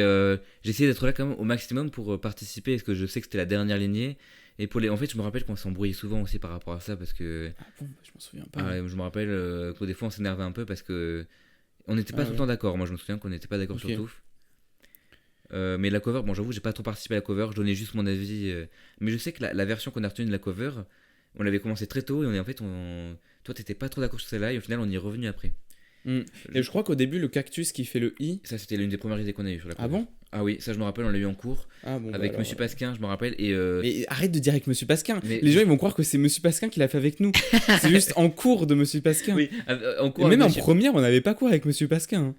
j'essayais d'être là quand même au maximum pour participer, parce que je sais que c'était la dernière lignée. Et pour les... En fait, je me rappelle qu'on s'embrouillait souvent aussi par rapport à ça, parce que. Ah bon, je m'en souviens pas. Ah ouais, je me rappelle que des fois on s'énervait un peu parce que. On n'était pas Ah tout le ouais. temps d'accord. Moi, je me souviens qu'on n'était pas d'accord Ok. sur tout. Mais la cover, bon, j'avoue, j'ai pas trop participé à la cover, je donnais juste mon avis. Mais je sais que la version qu'on a retenue de la cover, on l'avait commencé très tôt et en fait, toi, t'étais pas trop d'accord sur celle-là et au final, on y est revenu après. Et je crois qu'au début, le cactus qui fait le i. Ça, c'était l'une des premières idées qu'on a eues sur la Ah cover. bon? Ah oui, ça je me rappelle, on l'a eu en cours Ah bon. avec alors, Monsieur Pasquin, je me rappelle. Et Mais arrête de dire avec Monsieur Pasquin. Mais- Les gens ils vont croire que c'est Monsieur Pasquin qui l'a fait avec nous. C'est juste en cours de Monsieur Pasquin. oui, en Et cours. même avec en Monsieur- première, on n'avait pas cours avec Monsieur Pasquin. Hein.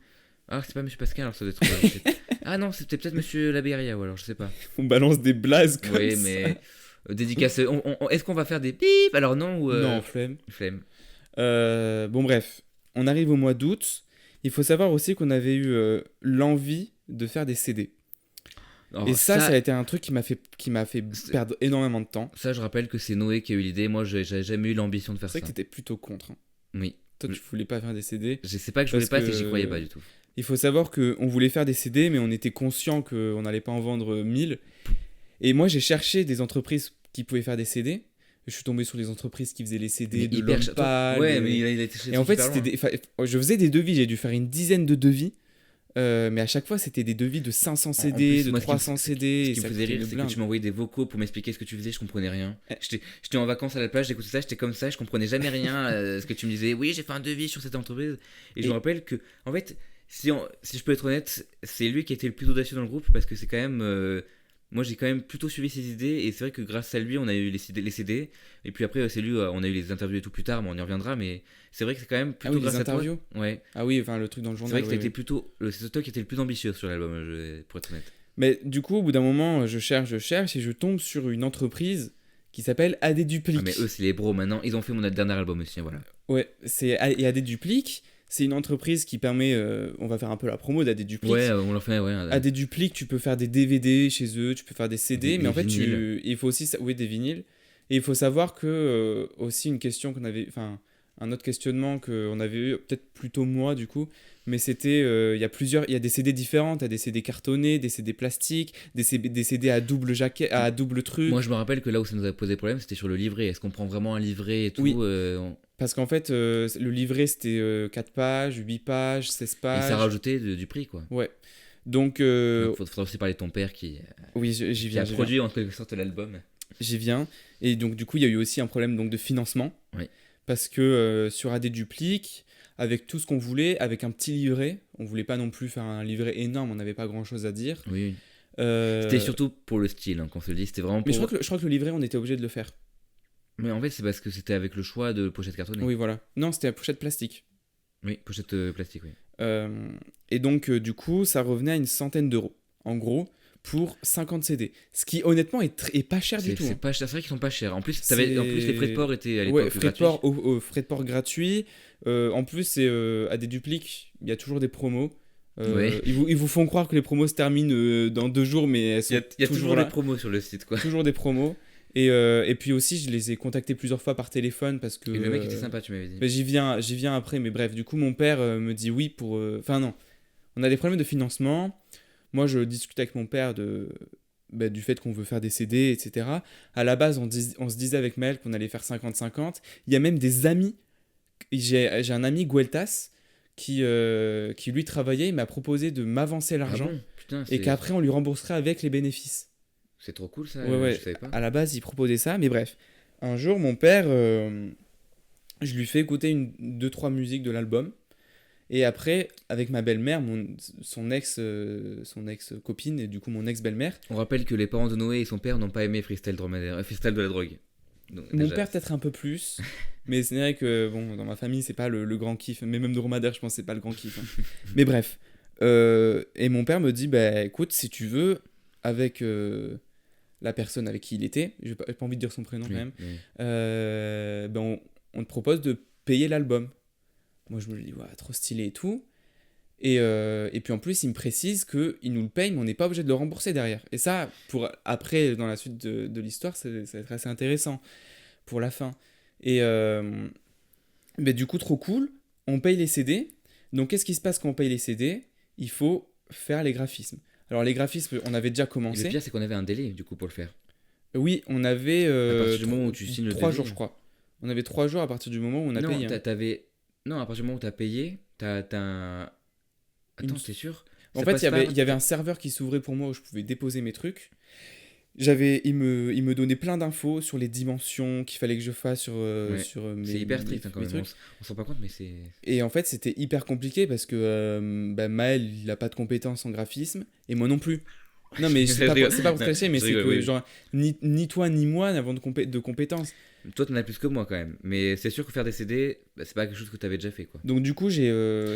Ah, c'est pas Monsieur Pasquin, alors ça doit être. Ah non, c'était peut-être Monsieur Labéria, ou alors je sais pas. On balance des blazes comme Oui, ça. mais dédicace. Est-ce qu'on va faire des pip? Alors non ou Non, flemme. flemme. Bon bref, on arrive au mois d'août. Il faut savoir aussi qu'on avait eu l'envie de faire des CD. Alors, Et ça a été un truc qui m'a fait C'est- perdre énormément de temps. ça, je rappelle que c'est Noé qui a eu l'idée. Moi, j'avais jamais eu l'ambition de C'est faire vrai ça. que t'étais plutôt contre. Hein. Oui. Toi, tu voulais pas faire des CD. Je sais pas que je voulais Parce pas, c'est que j'y que- croyais pas du tout. Il faut savoir qu'on voulait faire des CD, mais on était conscient qu'on n'allait pas en vendre 1000. Et moi, j'ai cherché des entreprises qui pouvaient faire des CD. Je suis tombé sur des entreprises qui faisaient les CD Mais de hyper l'homme cher- pâle. Ouais, et- mais il a été chercher Et en fait, super c'était loin. je faisais des devis, j'ai dû faire une dizaine de devis. Mais à chaque fois, c'était des devis de 500 CD, plus, de moi, ce qui me- 300 CD. Ce et qui me ça faisait coûtait rire, une c'est que blinde. tu m'envoyais des vocaux pour m'expliquer ce que tu faisais, je comprenais rien. Eh. J'étais en vacances à la plage, j'écoutais ça, j'étais comme ça, je comprenais jamais rien. Ce que tu me disais, oui, j'ai fait un devis sur cette entreprise. Et je Et- me rappelle que, en fait, si je peux être honnête, c'est lui qui a été le plus audacieux dans le groupe parce que c'est quand même. Moi, j'ai quand même plutôt suivi ses idées et c'est vrai que grâce à lui, on a eu les CD. Et puis après, c'est lui, on a eu les interviews et tout plus tard, mais on y reviendra. Mais c'est vrai que c'est quand même plutôt oui, les grâce à interviews. toi. Ouais. Ah oui, enfin, le truc dans le C'est journal. vrai que ouais, t'étais ouais. plutôt. C'est toi qui étais le plus ambitieux sur l'album, pour être honnête. Mais du coup, au bout d'un moment, je cherche et je tombe sur une entreprise qui s'appelle AD Duplique. Ah, mais eux, c'est les bros maintenant. Ils ont fait mon dernier album aussi, voilà. Ouais, et AD Duplique, c'est une entreprise qui permet. On va faire un peu la promo d'AD Duplique. Ouais, on leur fait, ouais. AD Duplique, tu peux faire des DVD chez eux, tu peux faire des CD, Des mais en fait, vinyles. il faut aussi. Oui, des vinyles. Et il faut savoir que, aussi, une question qu'on avait. Enfin, un autre questionnement qu'on avait eu, peut-être plutôt moi du coup, mais c'était. Il y a des CD différents, tu as des CD cartonnés, des CD plastiques, des CD à double jaquette, à double truc. Moi, je me rappelle que là où ça nous a posé problème, c'était sur le livret. Est-ce qu'on prend vraiment un livret et tout Oui. Parce qu'en fait, le livret c'était 4 pages, 8 pages, 16 Et pages. ça rajoutait du prix, quoi. Ouais. Donc, Donc, faudra aussi parler de ton père qui oui, j'y a viens. J'y viens. produit en quelque sorte l'album. J'y viens. Et donc, du coup, il y a eu aussi un problème donc, de financement. Oui. Parce que sur AD Duplique, avec tout ce qu'on voulait, avec un petit livret, on voulait pas non plus faire un livret énorme, on n'avait pas grand chose à dire. Oui, oui. Euh, C'était surtout pour le style, qu'on se le dit. C'était vraiment Mais pour. je crois que le livret, on était obligé de le faire. Mais en fait, c'est parce que c'était avec le choix de pochette cartonnée. Oui, voilà. Non, c'était la pochette plastique. Oui, pochette plastique, oui. Et donc, du coup, ça revenait à une centaine d'euros. En gros, pour 50 CD. Ce qui, honnêtement, est pas cher du tout. C'est Hein. pas cher, c'est vrai qu'ils sont pas chers. En plus, C'est- en plus les frais de port étaient à l'époque Ouais, frais de gratuits. port, frais de port gratuits. En plus, c'est à des dupliques, il y a toujours des promos. Ouais. Ils vous font croire que les promos se terminent dans 2 jours, mais elles sont Il y a toujours là. des promos sur le site, quoi. Toujours des promos. Et puis aussi, je les ai contactés plusieurs fois par téléphone parce que. Et le mec était sympa, tu m'avais dit. Mais j'y viens après, mais bref, du coup, mon père me dit oui pour. Enfin, non. On a des problèmes de financement. Moi, je discute avec mon père du fait qu'on veut faire des CD, etc. À la base, on se disait avec Maël qu'on allait faire 50-50. Il y a même des amis. J'ai un ami, Gueltas, qui lui travaillait. Il m'a proposé de m'avancer Ah l'argent bon Putain, et qu'après, on lui rembourserait avec les bénéfices. c'est trop cool ça, Ouais. je savais pas. À la base, il proposait ça, mais bref. Un jour, mon père, je lui fais écouter 2-3 musiques de l'album. Et après, avec ma belle-mère, son ex-copine, et du coup mon ex-belle-mère. On rappelle que les parents de Noé et son père n'ont pas aimé Freestyle Freestyle de la drogue. Donc, Mon déjà, père peut-être un peu plus, mais c'est vrai que bon, dans ma famille, c'est pas le grand kiff. Mais même Dromadaire, je pense que c'est pas le grand kiff. Hein. Mais bref. Et mon père me dit, bah écoute, si tu veux, avec la personne avec qui il était, j'ai pas envie de dire son prénom oui, quand même, oui. on te propose de payer l'album. Moi, je me dis, ouais, trop stylé et tout. Et puis en plus, il me précise qu'il nous le paye, mais on n'est pas obligé de le rembourser derrière. Et ça, pour après, dans la suite de l'histoire, ça va être assez intéressant pour la fin. Et mais du coup, trop cool. On paye les CD. Donc, qu'est-ce qui se passe quand on paye les CD? Il faut faire les graphismes. Alors, les graphismes, on avait déjà Et le commencé. pire, c'est qu'on avait un délai du coup pour le faire. Oui, on avait À partir du moment où tu signes le 3 devis. jours, je crois. On avait 3 jours à partir du moment où on a non, payé. Hein. Non, à partir du moment où t'as payé, t'as un. Attends, Une- t'es sûr? En Ça fait, passe il y pas- avait un serveur qui s'ouvrait pour moi où je pouvais déposer mes trucs. il me donnait plein d'infos sur les dimensions qu'il fallait que je fasse Ouais. sur C'est hyper strict hein, quand mes même. trucs. On s'en rend pas compte, mais c'est. Et en fait, c'était hyper compliqué parce que Maël, il n'a pas de compétences en graphisme et moi non plus. Non, mais Je rigole. c'est pas pour te Non, cacher, mais je c'est rigole, que oui. genre, ni toi ni moi n'avons de compétences. Toi, t'en as plus que moi quand même. Mais c'est sûr que faire des CD, bah, c'est pas quelque chose que t'avais déjà fait quoi. Donc, du coup, j'ai. Et que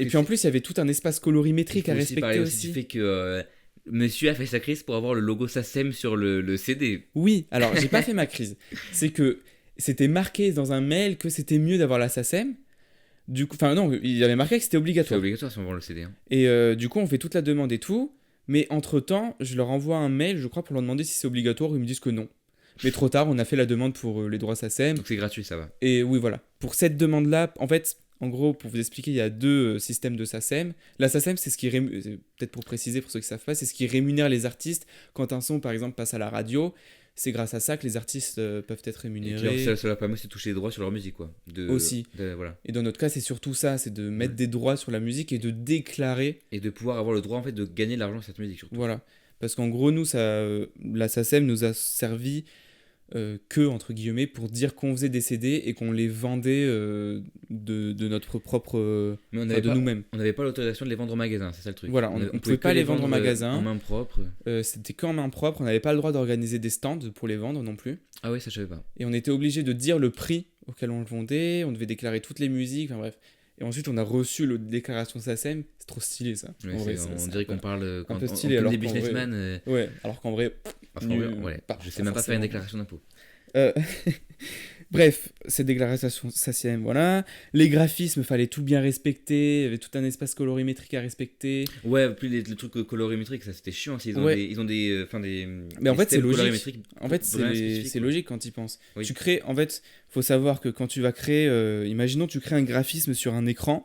puis en c'est- plus, il y avait tout un espace Il colorimétrique faut à aussi parler respecter aussi aussi. du fait que monsieur a fait sa crise pour avoir le logo SACEM sur le CD. Oui, alors, j'ai pas fait ma crise. C'est que c'était marqué dans un mail que c'était mieux d'avoir la SACEM. Du coup, enfin, non, il y avait marqué que c'était C'est obligatoire. obligatoire si on vend le CD. Hein. Et du coup, on fait toute la demande et tout. Mais entre-temps, je leur envoie un mail, je crois, pour leur demander si c'est obligatoire. Ils me disent que non. Mais trop tard, on a fait la demande pour les droits SACEM. Donc c'est gratuit, ça va. Et oui, voilà. Pour cette demande-là, en fait, en gros, pour vous expliquer, il y a deux systèmes de SACEM. La SACEM, c'est ce qui peut-être pour préciser pour ceux qui ne savent pas, c'est ce qui rémunère les artistes quand un son, par exemple, passe à la radio. C'est grâce à ça que les artistes peuvent être Et puis rémunérés. ça leur permet aussi de toucher les droits sur leur musique quoi. Aussi. Voilà. Et dans notre cas, c'est surtout ça, c'est de mettre Ouais. des droits sur la musique et de déclarer. Et de pouvoir avoir le droit en fait de gagner de l'argent sur cette musique surtout. Voilà. Parce qu'en gros, nous, la SACEM nous a servi que, entre guillemets, pour dire qu'on faisait des CD et qu'on les vendait de notre propre. Mais on Enfin, n'avait de pas, nous-mêmes. on n'avait pas l'autorisation de les vendre en magasin, c'est ça le truc. Voilà, on pouvait pouvait que pas les vendre en magasin. En main propre. C'était qu'en main propre, on n'avait pas le droit d'organiser des stands pour les vendre non plus. Ah ouais, ça je savais pas. Et on était obligé de dire le prix auquel on le vendait, on devait déclarer toutes les musiques, enfin bref. Et ensuite, on a reçu la déclaration SACEM, c'est trop stylé ça. Ouais, En vrai, on c'est dirait qu'on parle un peu quand stylé, on alors des qu'en vrai- businessmen. Ouais, alors qu'en vrai, Parce qu'en vrai, nul, ouais, pas- je sais pas même pas faire une forcément. déclaration d'impôt. Euh, Bref, cette déclaration SACEM, voilà. Les graphismes, fallait tout bien respecter, il y avait tout un espace colorimétrique à respecter. Ouais, puis les trucs colorimétriques, ça c'était chiant. Ils ont Ouais. ils ont des, enfin des. Mais en des fait, c'est systèmes logique. colorimétriques En fait, vraiment spécifiques, c'est quoi. logique quand tu y penses. Oui. Tu crées, en fait, faut savoir que quand tu vas créer, imaginons tu crées un graphisme sur un écran,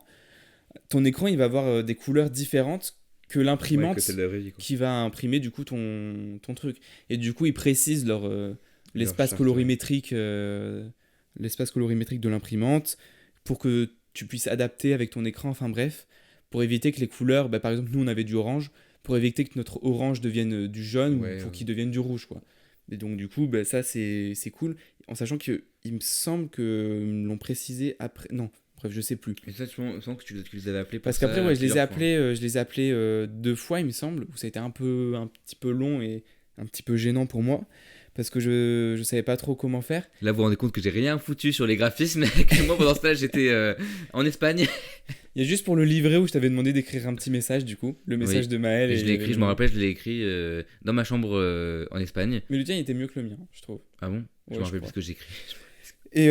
ton écran il va avoir des couleurs différentes que Ouais, l'imprimante que c'est de la vraie vie, quoi. qui va imprimer du coup ton truc. Et du coup, ils précisent l'espace charte, colorimétrique, l'espace colorimétrique de l'imprimante pour que tu puisses adapter avec ton écran. Enfin bref, pour éviter que les couleurs, bah, par exemple, nous on avait du orange, pour éviter que notre orange devienne du jaune Ouais, ou pour ouais. qu'il devienne du rouge, quoi. Et donc du coup, bah, ça c'est cool, en sachant que il me semble que ils me l'ont précisé après. Non, bref, je sais plus. Et ça, tu sens que tu les avais appelés pour Parce ça qu'après, ouais, je les ai plusieurs fois. appelés, deux fois, il me semble, où ça a été un petit peu long et un petit peu gênant pour moi, parce que je savais pas trop comment faire. Là, vous vous rendez compte que j'ai rien foutu sur les graphismes, que moi pendant ce temps j'étais en Espagne. Il y a juste pour le livret où je t'avais demandé d'écrire un petit message, du coup, le message Oui. de Maël. Et je l'ai écrit, je me rappelle, je l'ai écrit dans ma chambre en Espagne. Mais le tien, il était mieux que le mien, je trouve. Ah bon? Je Ouais, me je rappelle crois. plus ce que j'écris. Et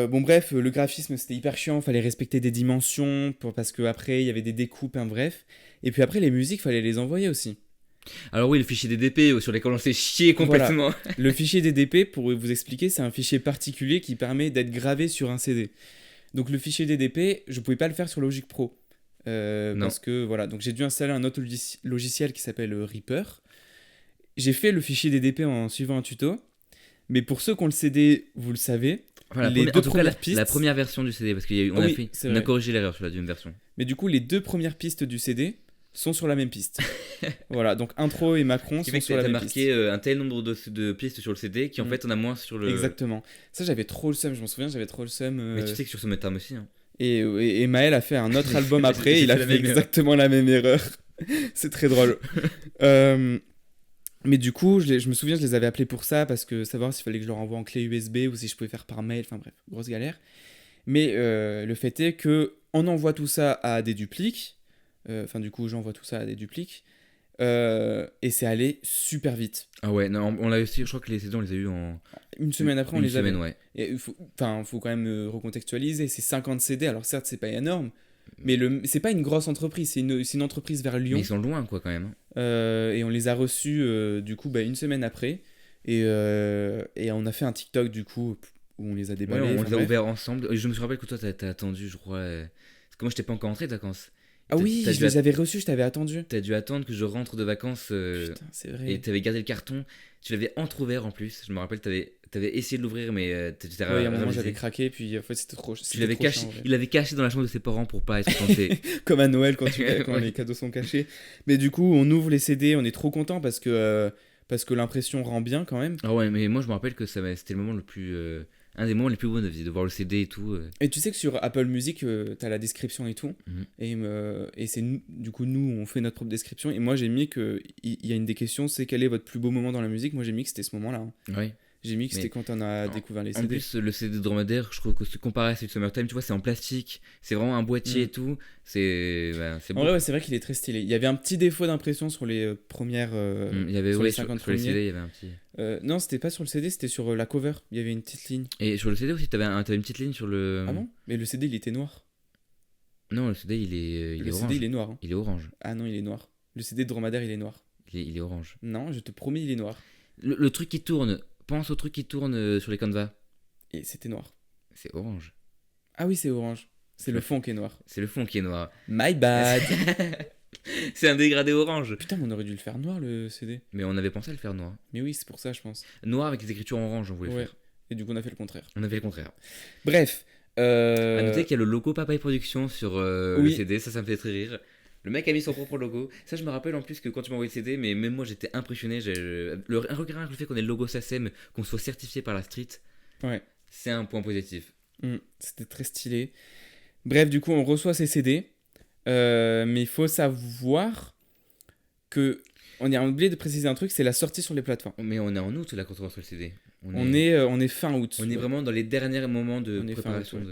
bon, bref, le graphisme c'était hyper chiant, fallait respecter des dimensions parce que après il y avait des découpes, hein, bref. Et puis après les musiques, fallait les envoyer aussi. Alors oui, le fichier DDP sur lesquels on s'est chié complètement. Le fichier DDP, pour vous expliquer, c'est un fichier particulier qui permet d'être gravé sur un CD. Donc le fichier DDP, je pouvais pas le faire sur Logic Pro. Non. Parce que voilà, donc j'ai dû installer un autre logiciel qui s'appelle Reaper. J'ai fait le fichier DDP en suivant un tuto. Mais pour ceux qui ont le CD, vous le savez. Enfin, Les en deux tout cas, premières pistes. la première version du CD, parce qu'on Ah a, oui, c'est on a vrai. corrigé l'erreur sur la deuxième version. Mais du coup, les deux premières pistes du CD sont sur la même piste. Voilà, donc intro et Macron Ce qui sont fait que sur la t'as même marqué piste. un tel nombre de pistes sur le CD qui en Mm. fait on a moins sur le. Exactement. Ça, j'avais trop le seum, je m'en souviens, j'avais trop le seum. Mais tu sais que sur ce Metam aussi. Hein. Et Maël a fait un autre album J'ai après, fait il a la fait même erreur. exactement la même erreur. C'est très drôle. Mais du coup, je me souviens, je les avais appelés pour ça, parce que savoir s'il fallait que je leur envoie en clé USB ou si je pouvais faire par mail, enfin bref, grosse galère. Mais le fait est que on envoie tout ça à des dupliques, enfin du coup j'envoie tout ça à des dupliques, et c'est allé super vite. Ah ouais, non, on l'a aussi, je crois que les CD on les a eu en. Une semaine après, on une les avait. semaine, ouais. Et faut quand même recontextualiser, c'est 50 CD, alors certes c'est pas énorme, mais c'est pas une grosse entreprise, c'est une entreprise vers Mais Lyon. ils sont loin quoi quand même. Et on les a reçus du coup une semaine après, et on a fait un TikTok du coup où on les a Ouais, déballés. on enfin, les a bref. ouverts ensemble. Et je me rappelle que toi t'as attendu, je crois. Parce que moi j'étais pas encore rentré de vacances. Ah oui, t'as je dû les avais reçus, je t'avais attendu. T'as dû attendre que je rentre de vacances Putain, c'est vrai. et t'avais gardé le carton. Tu l'avais entrouvert en plus. Je me rappelle, t'avais essayé de l'ouvrir, mais t'étais Ouais, à un moment ravisé. j'avais craqué, puis en fait c'était trop. Tu c'était l'avais trop caché, chiant, en vrai. il l'avait caché dans la chambre de ses parents pour pas être censé. Comme à Noël quand Ouais. les cadeaux sont cachés. Mais du coup, on ouvre les CD, on est trop content parce que parce que l'impression rend bien quand même. Ah ouais, mais moi je me rappelle que c'était le moment le plus. Un des moments les plus beaux de ma vie, de voir le CD et tout. Et tu sais que sur Apple Music, t'as la description et tout. Mhm. Et c'est du coup, nous, on fait notre propre description. Et moi, j'ai mis qu'il y a une des questions, c'est quel est votre plus beau moment dans la musique. Moi, j'ai mis que c'était ce moment-là. Hein. Ouais. J'ai mis que c'était Mais quand on a découvert les En CD. plus, le CD de Dromadaire, je trouve que comparé à celui de Summertime, tu vois, c'est en plastique, c'est vraiment un boîtier et tout. C'est En beau. vrai, ouais, c'est vrai qu'il est très stylé. Il y avait un petit défaut d'impression sur les premières. Il y avait sur ouais, les 50 sur les premiers. CD, il y avait un petit. Non, c'était pas sur le CD, c'était sur la cover. Il y avait une petite ligne. Et sur le CD aussi, t'avais une petite ligne sur le. Ah bon? Mais le CD, il était noir. Non, le CD, il Le est CD, orange. il est noir. Hein. Il est orange. Ah non, il est noir. Le CD de Dromadaire, il est noir. Il est orange. Non, je te promets, il est noir. Le truc qui tourne, pense au truc qui tourne sur les canevas. Et c'était noir. C'est orange. Ah oui, c'est orange. C'est le fond qui est noir. C'est le fond qui est noir. My bad. C'est un dégradé orange. Putain, mais on aurait dû le faire noir le CD. Mais on avait pensé à le faire noir. Mais oui, c'est pour ça, je pense. Noir avec les écritures orange, on voulait Ouais. faire. Et du coup, on a fait le contraire. On avait le contraire. Bref. À noter qu'il y a le logo Papaye Productions sur le Oui. CD, ça me fait très rire. Le mec a mis son propre logo. Ça, je me rappelle en plus que quand tu m'as envoyé le CD, mais même moi j'étais impressionné. Regardant le fait qu'on ait le logo SACEM, qu'on soit certifié par la street, Ouais. c'est un point positif. C'était très stylé. Bref, du coup, on reçoit ces CD. Mais il faut savoir que. On a oublié de préciser un truc, c'est la sortie sur les plateformes. Mais on est en août là quand on reçoit le CD. On est fin août. On est vraiment dans les derniers moments de On est fin préparation. août,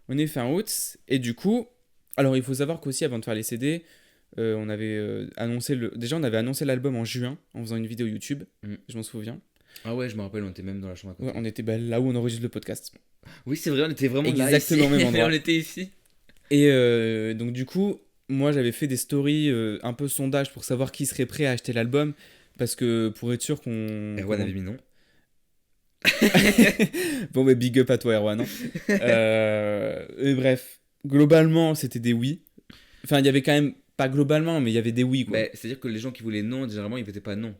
On est fin août. Et du coup, alors il faut savoir qu'aussi avant de faire les CD, on avait annoncé Déjà, on avait annoncé l'album en juin en faisant une vidéo YouTube. Je m'en souviens. Ah ouais, je me rappelle, on était même dans la chambre à côté. Ouais, on était là où on enregistre le podcast. Oui, c'est vrai, on était vraiment là, Exactement ici. au même endroit. On était ici. Et donc du coup, moi j'avais fait des stories un peu sondage pour savoir qui serait prêt à acheter l'album. Parce que pour être sûr qu'on... Erwan avait mis non. Bon, mais big up à toi, Erwan. Et bref, globalement, c'était des oui. Enfin, il y avait quand même, pas globalement, mais il y avait des oui, quoi. Bah, c'est-à-dire que les gens qui voulaient non, généralement, ils votaient pas non.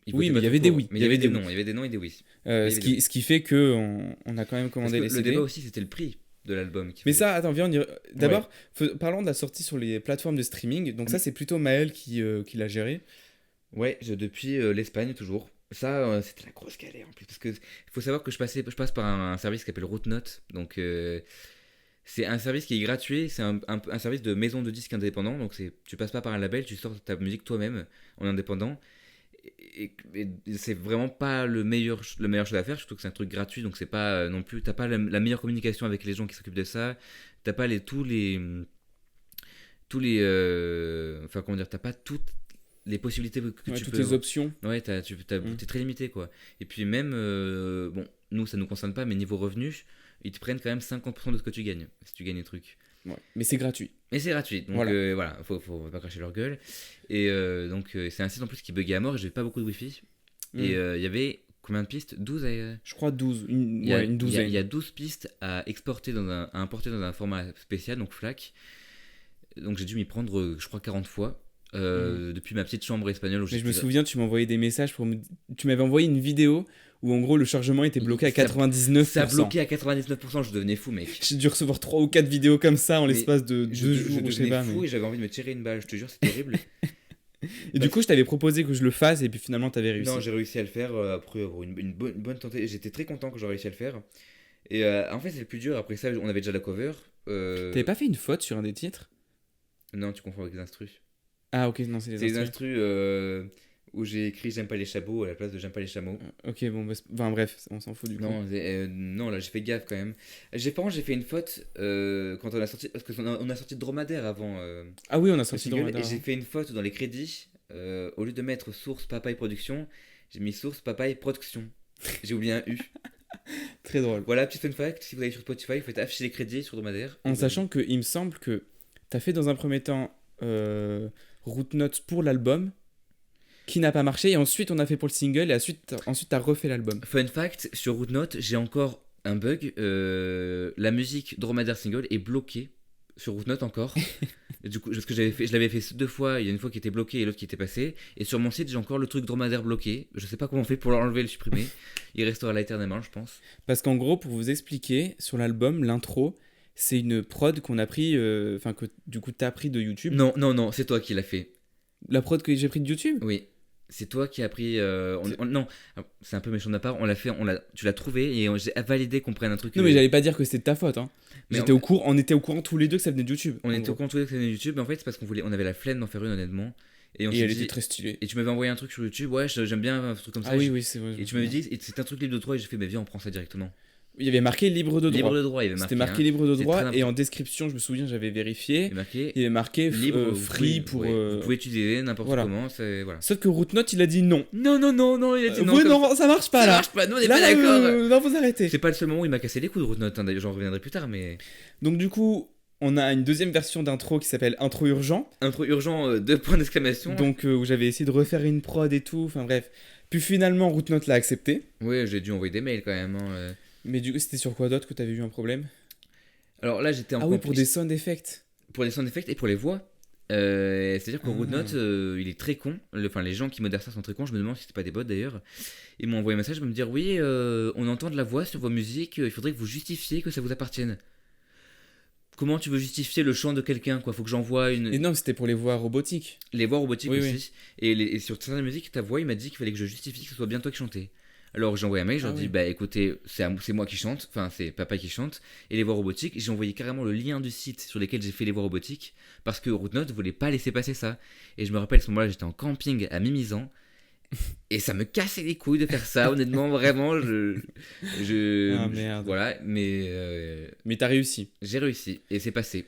Oui, mais votaient pas il y avait tout des pour. oui. Mais il y avait des non, il y avait des non et des oui. Ce qui fait qu'on on a quand même Parce commandé que les le CD. débat aussi, c'était le prix de l'album. Mais ça, attends, viens, d'abord, parlons de la sortie sur les plateformes de streaming. Donc ça, c'est plutôt Maël qui l'a géré. Ouais, depuis l'Espagne toujours. Ça, c'était la grosse galère en plus. Parce que il faut savoir que je passe par un service qui s'appelle Rootnote. Donc, c'est un service qui est gratuit. C'est un service de maison de disques indépendant. Donc, tu passes pas par un label, tu sors ta musique toi-même en indépendant. Et c'est vraiment pas le meilleur chose à faire, surtout que c'est un truc gratuit. Donc, c'est pas non plus. T'as pas la meilleure communication avec les gens qui s'occupent de ça. T'as pas tous les. Enfin, comment dire, t'as pas toutes les possibilités que tu toutes peux. les options. Ouais, t'es très limité, quoi. Et puis même, bon, nous, ça nous concerne pas, mais niveau revenus, ils te prennent quand même 50% de ce que tu gagnes, si tu gagnes des trucs. Ouais. Mais c'est gratuit. Mais c'est gratuit, donc voilà, faut pas cracher leur gueule. Et donc, c'est un site en plus qui buguait à mort, et j'avais pas beaucoup de wifi. Et il y avait combien de pistes? 12 Je crois 12, une douzaine. Il y a 12 pistes à exporter à importer dans un format spécial, donc FLAC. Donc j'ai dû m'y prendre, je crois, 40 fois. Depuis ma petite chambre espagnole. Mais je me souviens, tu m'envoyais des messages tu m'avais envoyé une vidéo où en gros le chargement était bloqué à 99%. Ça bloqué à 99%, je devenais fou, mec. J'ai dû recevoir 3 ou 4 vidéos comme ça en l'espace de 2 jours. Je devenais fou et j'avais envie de me tirer une balle, je te jure, c'était horrible. Et du coup, je t'avais proposé que je le fasse et puis finalement t'avais réussi. Non, j'ai réussi à le faire après avoir une bonne tentative. J'étais très content que j'ai réussi à le faire. Et en fait, c'est le plus dur. Après ça, on avait déjà la cover. T'avais pas fait une faute sur un des titres? Non, tu confonds avec les instrus. Ah ok, non, c'est les instrus où j'ai écrit J'aime pas les chameaux à la place de J'aime pas les chameaux. Ok, bon, enfin bref, on s'en fout du coup. Non, là j'ai fait gaffe quand même. J'ai fait une faute quand on a sorti, parce qu'on a sorti Dromadaire avant. Ah oui, on a sorti Dromadaire. Et j'ai fait une faute dans les crédits. Au lieu de mettre source Papaye Production, j'ai mis source Papaye Production. J'ai oublié un U. Très drôle. Voilà, petite fun fact, si vous allez sur Spotify, vous faites afficher les crédits sur Dromadaire. En sachant que il me semble que t'as fait dans un premier temps Rootnote pour l'album qui n'a pas marché et ensuite on a fait pour le single et ensuite t'as refait l'album. Fun fact, sur Rootnote, j'ai encore un bug. La musique Dromadaire single est bloquée sur Rootnote encore. Du coup, ce que je l'avais fait 2 fois. Il y a une fois qui était bloquée et l'autre qui était passée. Et sur mon site, j'ai encore le truc Dromadaire bloqué. Je sais pas comment on fait pour l'enlever et le supprimer. Il restera là éternellement, je pense. Parce qu'en gros, pour vous expliquer, sur l'album, l'intro, c'est une prod qu'on a pris, que du coup t'as pris de YouTube. Non, c'est toi qui l'as fait. La prod que j'ai pris de YouTube? Oui. C'est toi qui as pris. Non, c'est un peu méchant de ma part. Tu l'as trouvé et j'ai validé qu'on prenne un truc. Non, mais j'allais pas dire que c'était de ta faute. Hein. Mais On était au courant tous les deux que ça venait de YouTube. On en était gros. au courant tous les deux que ça venait de YouTube, mais en fait, c'est parce on avait la flemme d'en faire une, honnêtement. Et on Et s'est elle dit. était très stylée. Et tu m'avais envoyé un truc sur YouTube, ouais, j'aime bien un truc comme ça. Ah oui, c'est vrai. Et tu m'avais dit, et c'est un truc libre de droit, et j'ai fait, mais viens, on prend ça directement. Il y avait marqué libre de droit. Libre de droit, il y avait C'était marqué. marqué libre de C'est droit très et en important. description, je me souviens, j'avais Il vérifié. y avait marqué. Il y avait marqué Libre, free pour. Vous pouvez utiliser n'importe voilà. comment, c'est. Voilà. Sauf que Rootnote, il a dit non. Non, il a dit non. Oui, comme non, ça marche pas ça là. marche pas, nous on est Là, pas d'accord. non, vous arrêtez. C'est pas le seul moment où il m'a cassé les couilles de Rootnote, hein, d'ailleurs j'en reviendrai plus tard, mais. Donc, du coup, on a une deuxième version d'intro qui s'appelle Intro Urgent. Intro urgent, 2 points d'exclamation. Donc, où j'avais essayé de refaire une prod et tout. Enfin, bref. Puis finalement, Rootnote l'a accepté. Ouais, j'ai dû envoyer des mails quand même. Hein. Mais du coup, c'était sur quoi d'autre que t'avais eu un problème? Alors là, j'étais en Ah oui, pour des sound effects. pour les sound effects et pour les voix. C'est-à-dire que Ah. Rootnote, il est très con. Enfin, les gens qui modèrent ça sont très cons. Je me demande si c'était pas des bots d'ailleurs. Ils m'ont envoyé un message pour me dire oui, on entend de la voix sur vos musiques. Il faudrait que vous justifiez que ça vous appartienne. Comment tu veux justifier le chant de quelqu'un quoi? Faut que j'envoie Et non, c'était pour les voix robotiques. les voix robotiques Oui, aussi. Et sur certaines musiques, ta voix, il m'a dit qu'il fallait que je justifie que ce soit bien toi qui chantais. Alors j'ai envoyé un mail, j'ai Ah dit oui. bah écoutez, c'est moi qui chante, enfin c'est papa qui chante, et les voix robotiques, j'ai envoyé carrément le lien du site sur lequel j'ai fait les voix robotiques, parce que Rootnote ne voulait pas laisser passer ça. Et je me rappelle à ce moment-là, j'étais en camping à Mimizan, et ça me cassait les couilles de faire ça, honnêtement, vraiment, Ah, merde. Voilà, mais Mais t'as réussi. j'ai réussi, et c'est passé.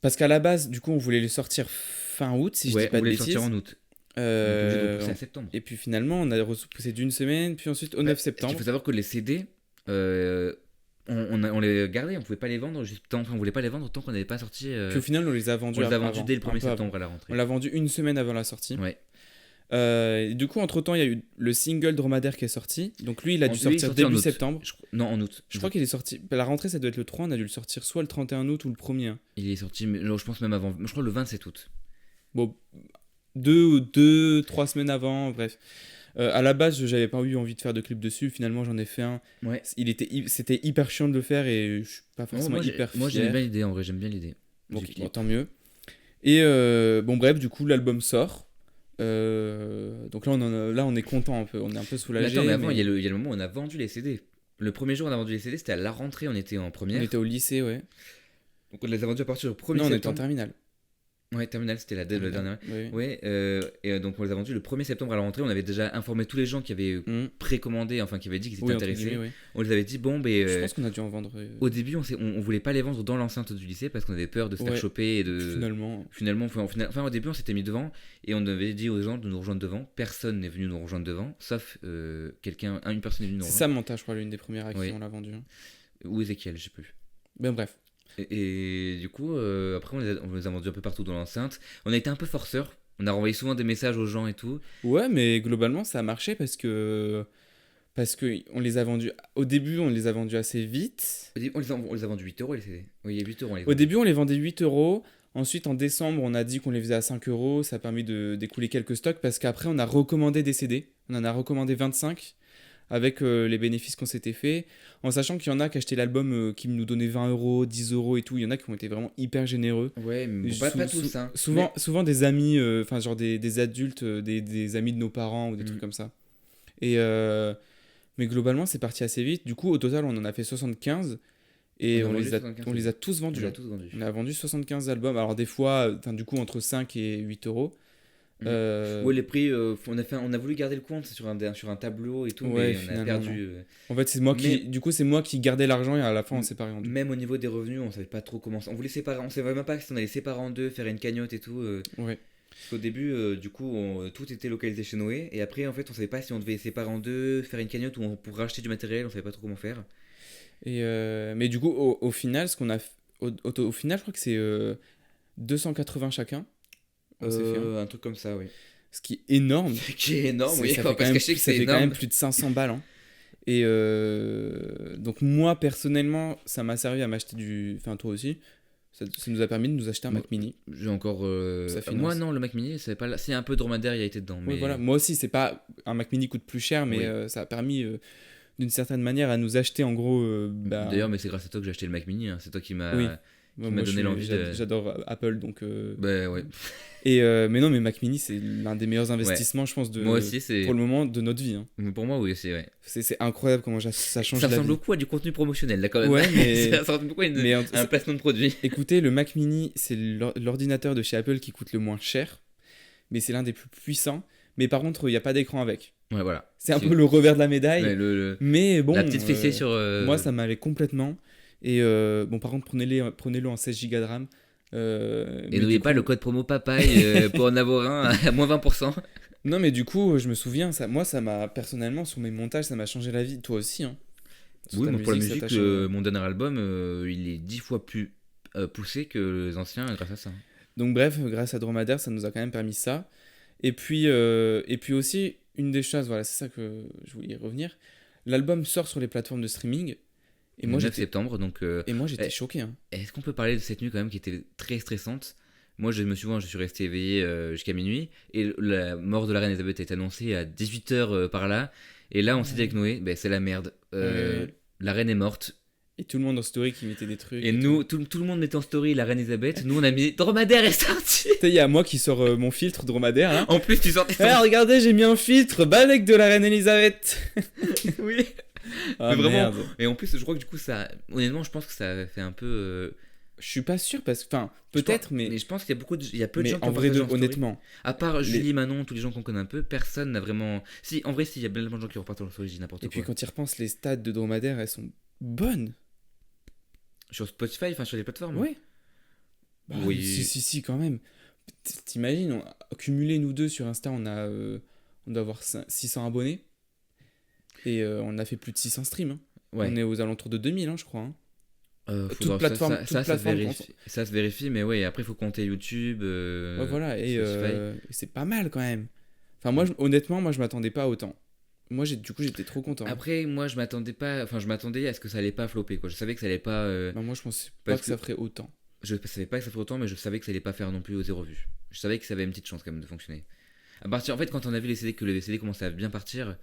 Parce qu'à la base, du coup, on voulait le sortir fin août, si je Ouais, dis pas on de voulait le bêtises. sortir en août. Donc, obligé de repousser Euh, à septembre. Et puis finalement, on a repoussé d'une semaine, puis ensuite au 9 septembre. Il faut savoir que les CD, on les gardait, on pouvait pas les vendre, on voulait pas les vendre tant qu'on n'avait pas sorti. Puis au final, on les a vendus On les a vendus avant, dès le un 1er peu avant. septembre à la rentrée. On l'a vendu une semaine avant la sortie. Ouais. Et du coup, entre-temps, il y a eu le single Dromadaire qui est sorti. Donc lui, il a dû Lui, il est sortir sorti en début août. septembre. Non, en août. Je crois qu'il est sorti. La rentrée, ça doit être le 3. On a dû le sortir soit le 31 août ou le 1er. Hein. Il est sorti, mais, non, je pense même avant. Je crois le 27 août. Bon, 2-3 semaines avant, bref. À la base, j'avais pas eu envie de faire de clip dessus. Finalement, j'en ai fait un. Ouais. C'était hyper chiant de le faire et je suis pas Oh, forcément hyper moi j'aime fier. bien l'idée, en vrai, j'aime bien l'idée. Donc, Du bon, clip. tant mieux. Et bon, bref, du coup, l'album sort. Donc là, on est content un peu. On est un peu Mais soulagé. attends, mais avant, il y a le moment où on a vendu les CD. Le premier jour où on a vendu les CD, c'était à la rentrée, on était en on première. était au lycée, ouais. Donc on les a vendus à partir du 1er Non, on était en septembre. terminale. Ouais, terminale, c'était la dernière. Oui. Ouais, donc on les a vendus le 1er septembre à la rentrée. On avait déjà informé tous les gens qui avaient précommandé, enfin qui avaient dit qu'ils étaient Oui, entre intéressés. guillemets, oui. On les avait dit, bon, ben. Je pense qu'on a dû en vendre. Au début, on voulait pas les vendre dans l'enceinte du lycée parce qu'on avait peur de se faire Ouais. choper et de. Finalement. Enfin, au début, on s'était mis devant et on avait dit aux gens de nous rejoindre devant. Personne n'est venu nous rejoindre devant, sauf une personne est venue nous C'est rejoindre. Samantha, je crois, l'une des premières à qui Oui. on l'a vendu. Hein. Ou Ezekiel, je sais plus. Ben bref. Et du coup, après, on les a vendus un peu partout dans l'enceinte. On a été un peu forceurs. On a renvoyé souvent des messages aux gens et tout. Ouais, mais globalement, ça a marché parce que on les a vendus. Au début, on les a vendus assez vite. On les a vendus 8 euros les CD. Oui, il y a 8 euros. On les Au vendait. début, on les vendait 8 euros. Ensuite, en décembre, on a dit qu'on les faisait à 5 euros. Ça a permis d'écouler quelques stocks parce qu'après, on a recommandé des CD. On en a recommandé 25 avec les bénéfices qu'on s'était fait. En sachant qu'il y en a qui achetaient l'album qui nous donnaient 20 euros, 10 euros et tout. Il y en a qui ont été vraiment hyper généreux. Ouais, mais bon, pas tous. Hein. Souvent des amis, enfin genre des adultes, des amis de nos parents ou des trucs comme ça. Et mais globalement, c'est parti assez vite. Du coup, au total, on en a fait 75 et on les a tous vendus. On les a tous vendus. On a vendu 75 albums. Alors des fois, du coup, entre 5 et 8 euros. Ouais, les prix, on a voulu garder le compte sur un tableau et tout, Ouais, mais on a finalement, perdu. En fait, c'est moi qui gardais l'argent et à la fin, on s'est séparé en deux. Même au niveau des revenus, on savait pas trop comment. On voulait séparer, on savait même pas si on allait séparer en deux, faire une cagnotte et tout. Ouais. Parce qu'au début, du coup, tout était localisé chez Noé, et après, en fait, on savait pas si on devait séparer en deux, faire une cagnotte ou pour racheter du matériel, on savait pas trop comment faire. Et mais du coup, au final, ce qu'on a, au final, je crois que c'est 280 chacun. On s'est fait, hein. Un truc comme ça, oui. Ce qui est énorme. Qui est énorme, oui. Ça On va pas se cacher que ça c'est fait quand énorme. même plus de 500 balles. Hein. Et donc moi, personnellement, ça m'a servi à m'acheter du... Enfin, toi aussi. Ça nous a permis de nous acheter un Mac Mini. J'ai encore... Ça finance. Moi, non, le Mac Mini, c'est un peu dromadaire, il a été dedans. Oui, Mais... voilà. Moi aussi, c'est pas... Un Mac Mini coûte plus cher, mais Oui. ça a permis... d'une certaine manière à nous acheter en gros D'ailleurs, mais c'est grâce à toi que j'ai acheté le Mac Mini. Hein. C'est toi qui m'as Oui. Moi, m'a donné l'envie de... j'adore Apple, donc... Bah ouais. mais non, mais Mac Mini, c'est l'un des meilleurs investissements, je pense, Moi aussi, c'est... pour le moment, de notre vie. Hein. Pour moi, oui, c'est vrai. C'est incroyable comment ça change Ça la ressemble vie. beaucoup à du contenu promotionnel, là, quand même. Ouais, mais... ça ressemble beaucoup à un placement de produit. Écoutez, le Mac Mini, c'est l'ordinateur de chez Apple qui coûte le moins cher, mais c'est l'un des plus puissants. Mais par contre, il n'y a pas d'écran avec. Ouais, voilà. C'est un peu le revers de la médaille. Ouais, mais bon, la petite fessée sur... moi, ça m'allait complètement. Et bon, par contre, prenez-le en 16 Go de RAM. Et n'oubliez pas le code promo papaye pour en avoir un à moins 20%. Non, mais du coup, je me souviens, moi, ça m'a personnellement, sur mes montages, ça m'a changé la vie. Toi aussi, hein. Oui, ta moi, pour la musique, ça musique, t'a changé. mon dernier album, il est 10 fois plus poussé que les anciens grâce à ça. Donc, bref, grâce à Dromadaire, ça nous a quand même permis ça. Et puis aussi, une des choses, voilà, c'est ça que je voulais y revenir. L'album sort sur les plateformes de streaming. Et Le moi, 9 septembre, donc... j'étais choqué. Hein. Est-ce qu'on peut parler de cette nuit quand même qui était très stressante? Moi, je suis resté éveillé jusqu'à minuit. Et la mort de la reine Elisabeth a été annoncée à 18h par là. Et là, on s'est dit avec Noé, c'est la merde. La reine est morte. Et tout le monde en story qui mettait des trucs. Et nous, tout le monde mettait en story la reine Elisabeth. Nous, on a mis Dromadaire est sorti. Tu sais, il y a moi qui sors mon filtre Dromadaire. Là. En plus, tu sortais. Regardez, j'ai mis un filtre Balek de la reine Elisabeth. Oui. Ah, mais vraiment. merde. Et en plus, je crois que du coup, ça. Honnêtement, je pense que ça fait un peu. Je suis pas sûr parce que. Enfin, peut-être, mais. Mais je pense qu'il y a il y a peu de Mais gens qui en ont vrai, partagé en story. honnêtement. À part Julie, Manon, tous les gens qu'on connaît un peu, personne n'a vraiment. Si, en vrai, si, il y a plein de gens qui repartent en story, je dis n'importe Et quoi. puis quand ils repensent, les stats de Dromadaire, elles sont bonnes. Sur Spotify, enfin sur les plateformes. Ouais. Bah, Oui. Si, quand même. T'imagines, cumulé nous deux sur Insta, on doit avoir 600 abonnés. Et on a fait plus de 600 streams. Hein. Ouais. On est aux alentours de 2000, hein, je crois. Hein. Toute plateforme- ça, toute ça se plateforme vérifie, ça se vérifie, mais ouais, après il faut compter YouTube. Ouais, voilà, et Spotify. c'est pas mal quand même. Enfin, moi, honnêtement, moi, je m'attendais pas à autant. Moi, du coup, j'étais trop content. Après, moi je m'attendais pas, enfin je m'attendais à ce que ça allait pas flopper quoi. Je savais que ça allait pas. Bah, moi, je pensais pas parce que ça ferait autant. Je savais pas que ça ferait autant, mais je savais que ça allait pas faire non plus au 0 vue. Je savais que ça avait une petite chance quand même de fonctionner. À partir, en fait, quand on a vu les CD, que les CD commençaient à bien partir,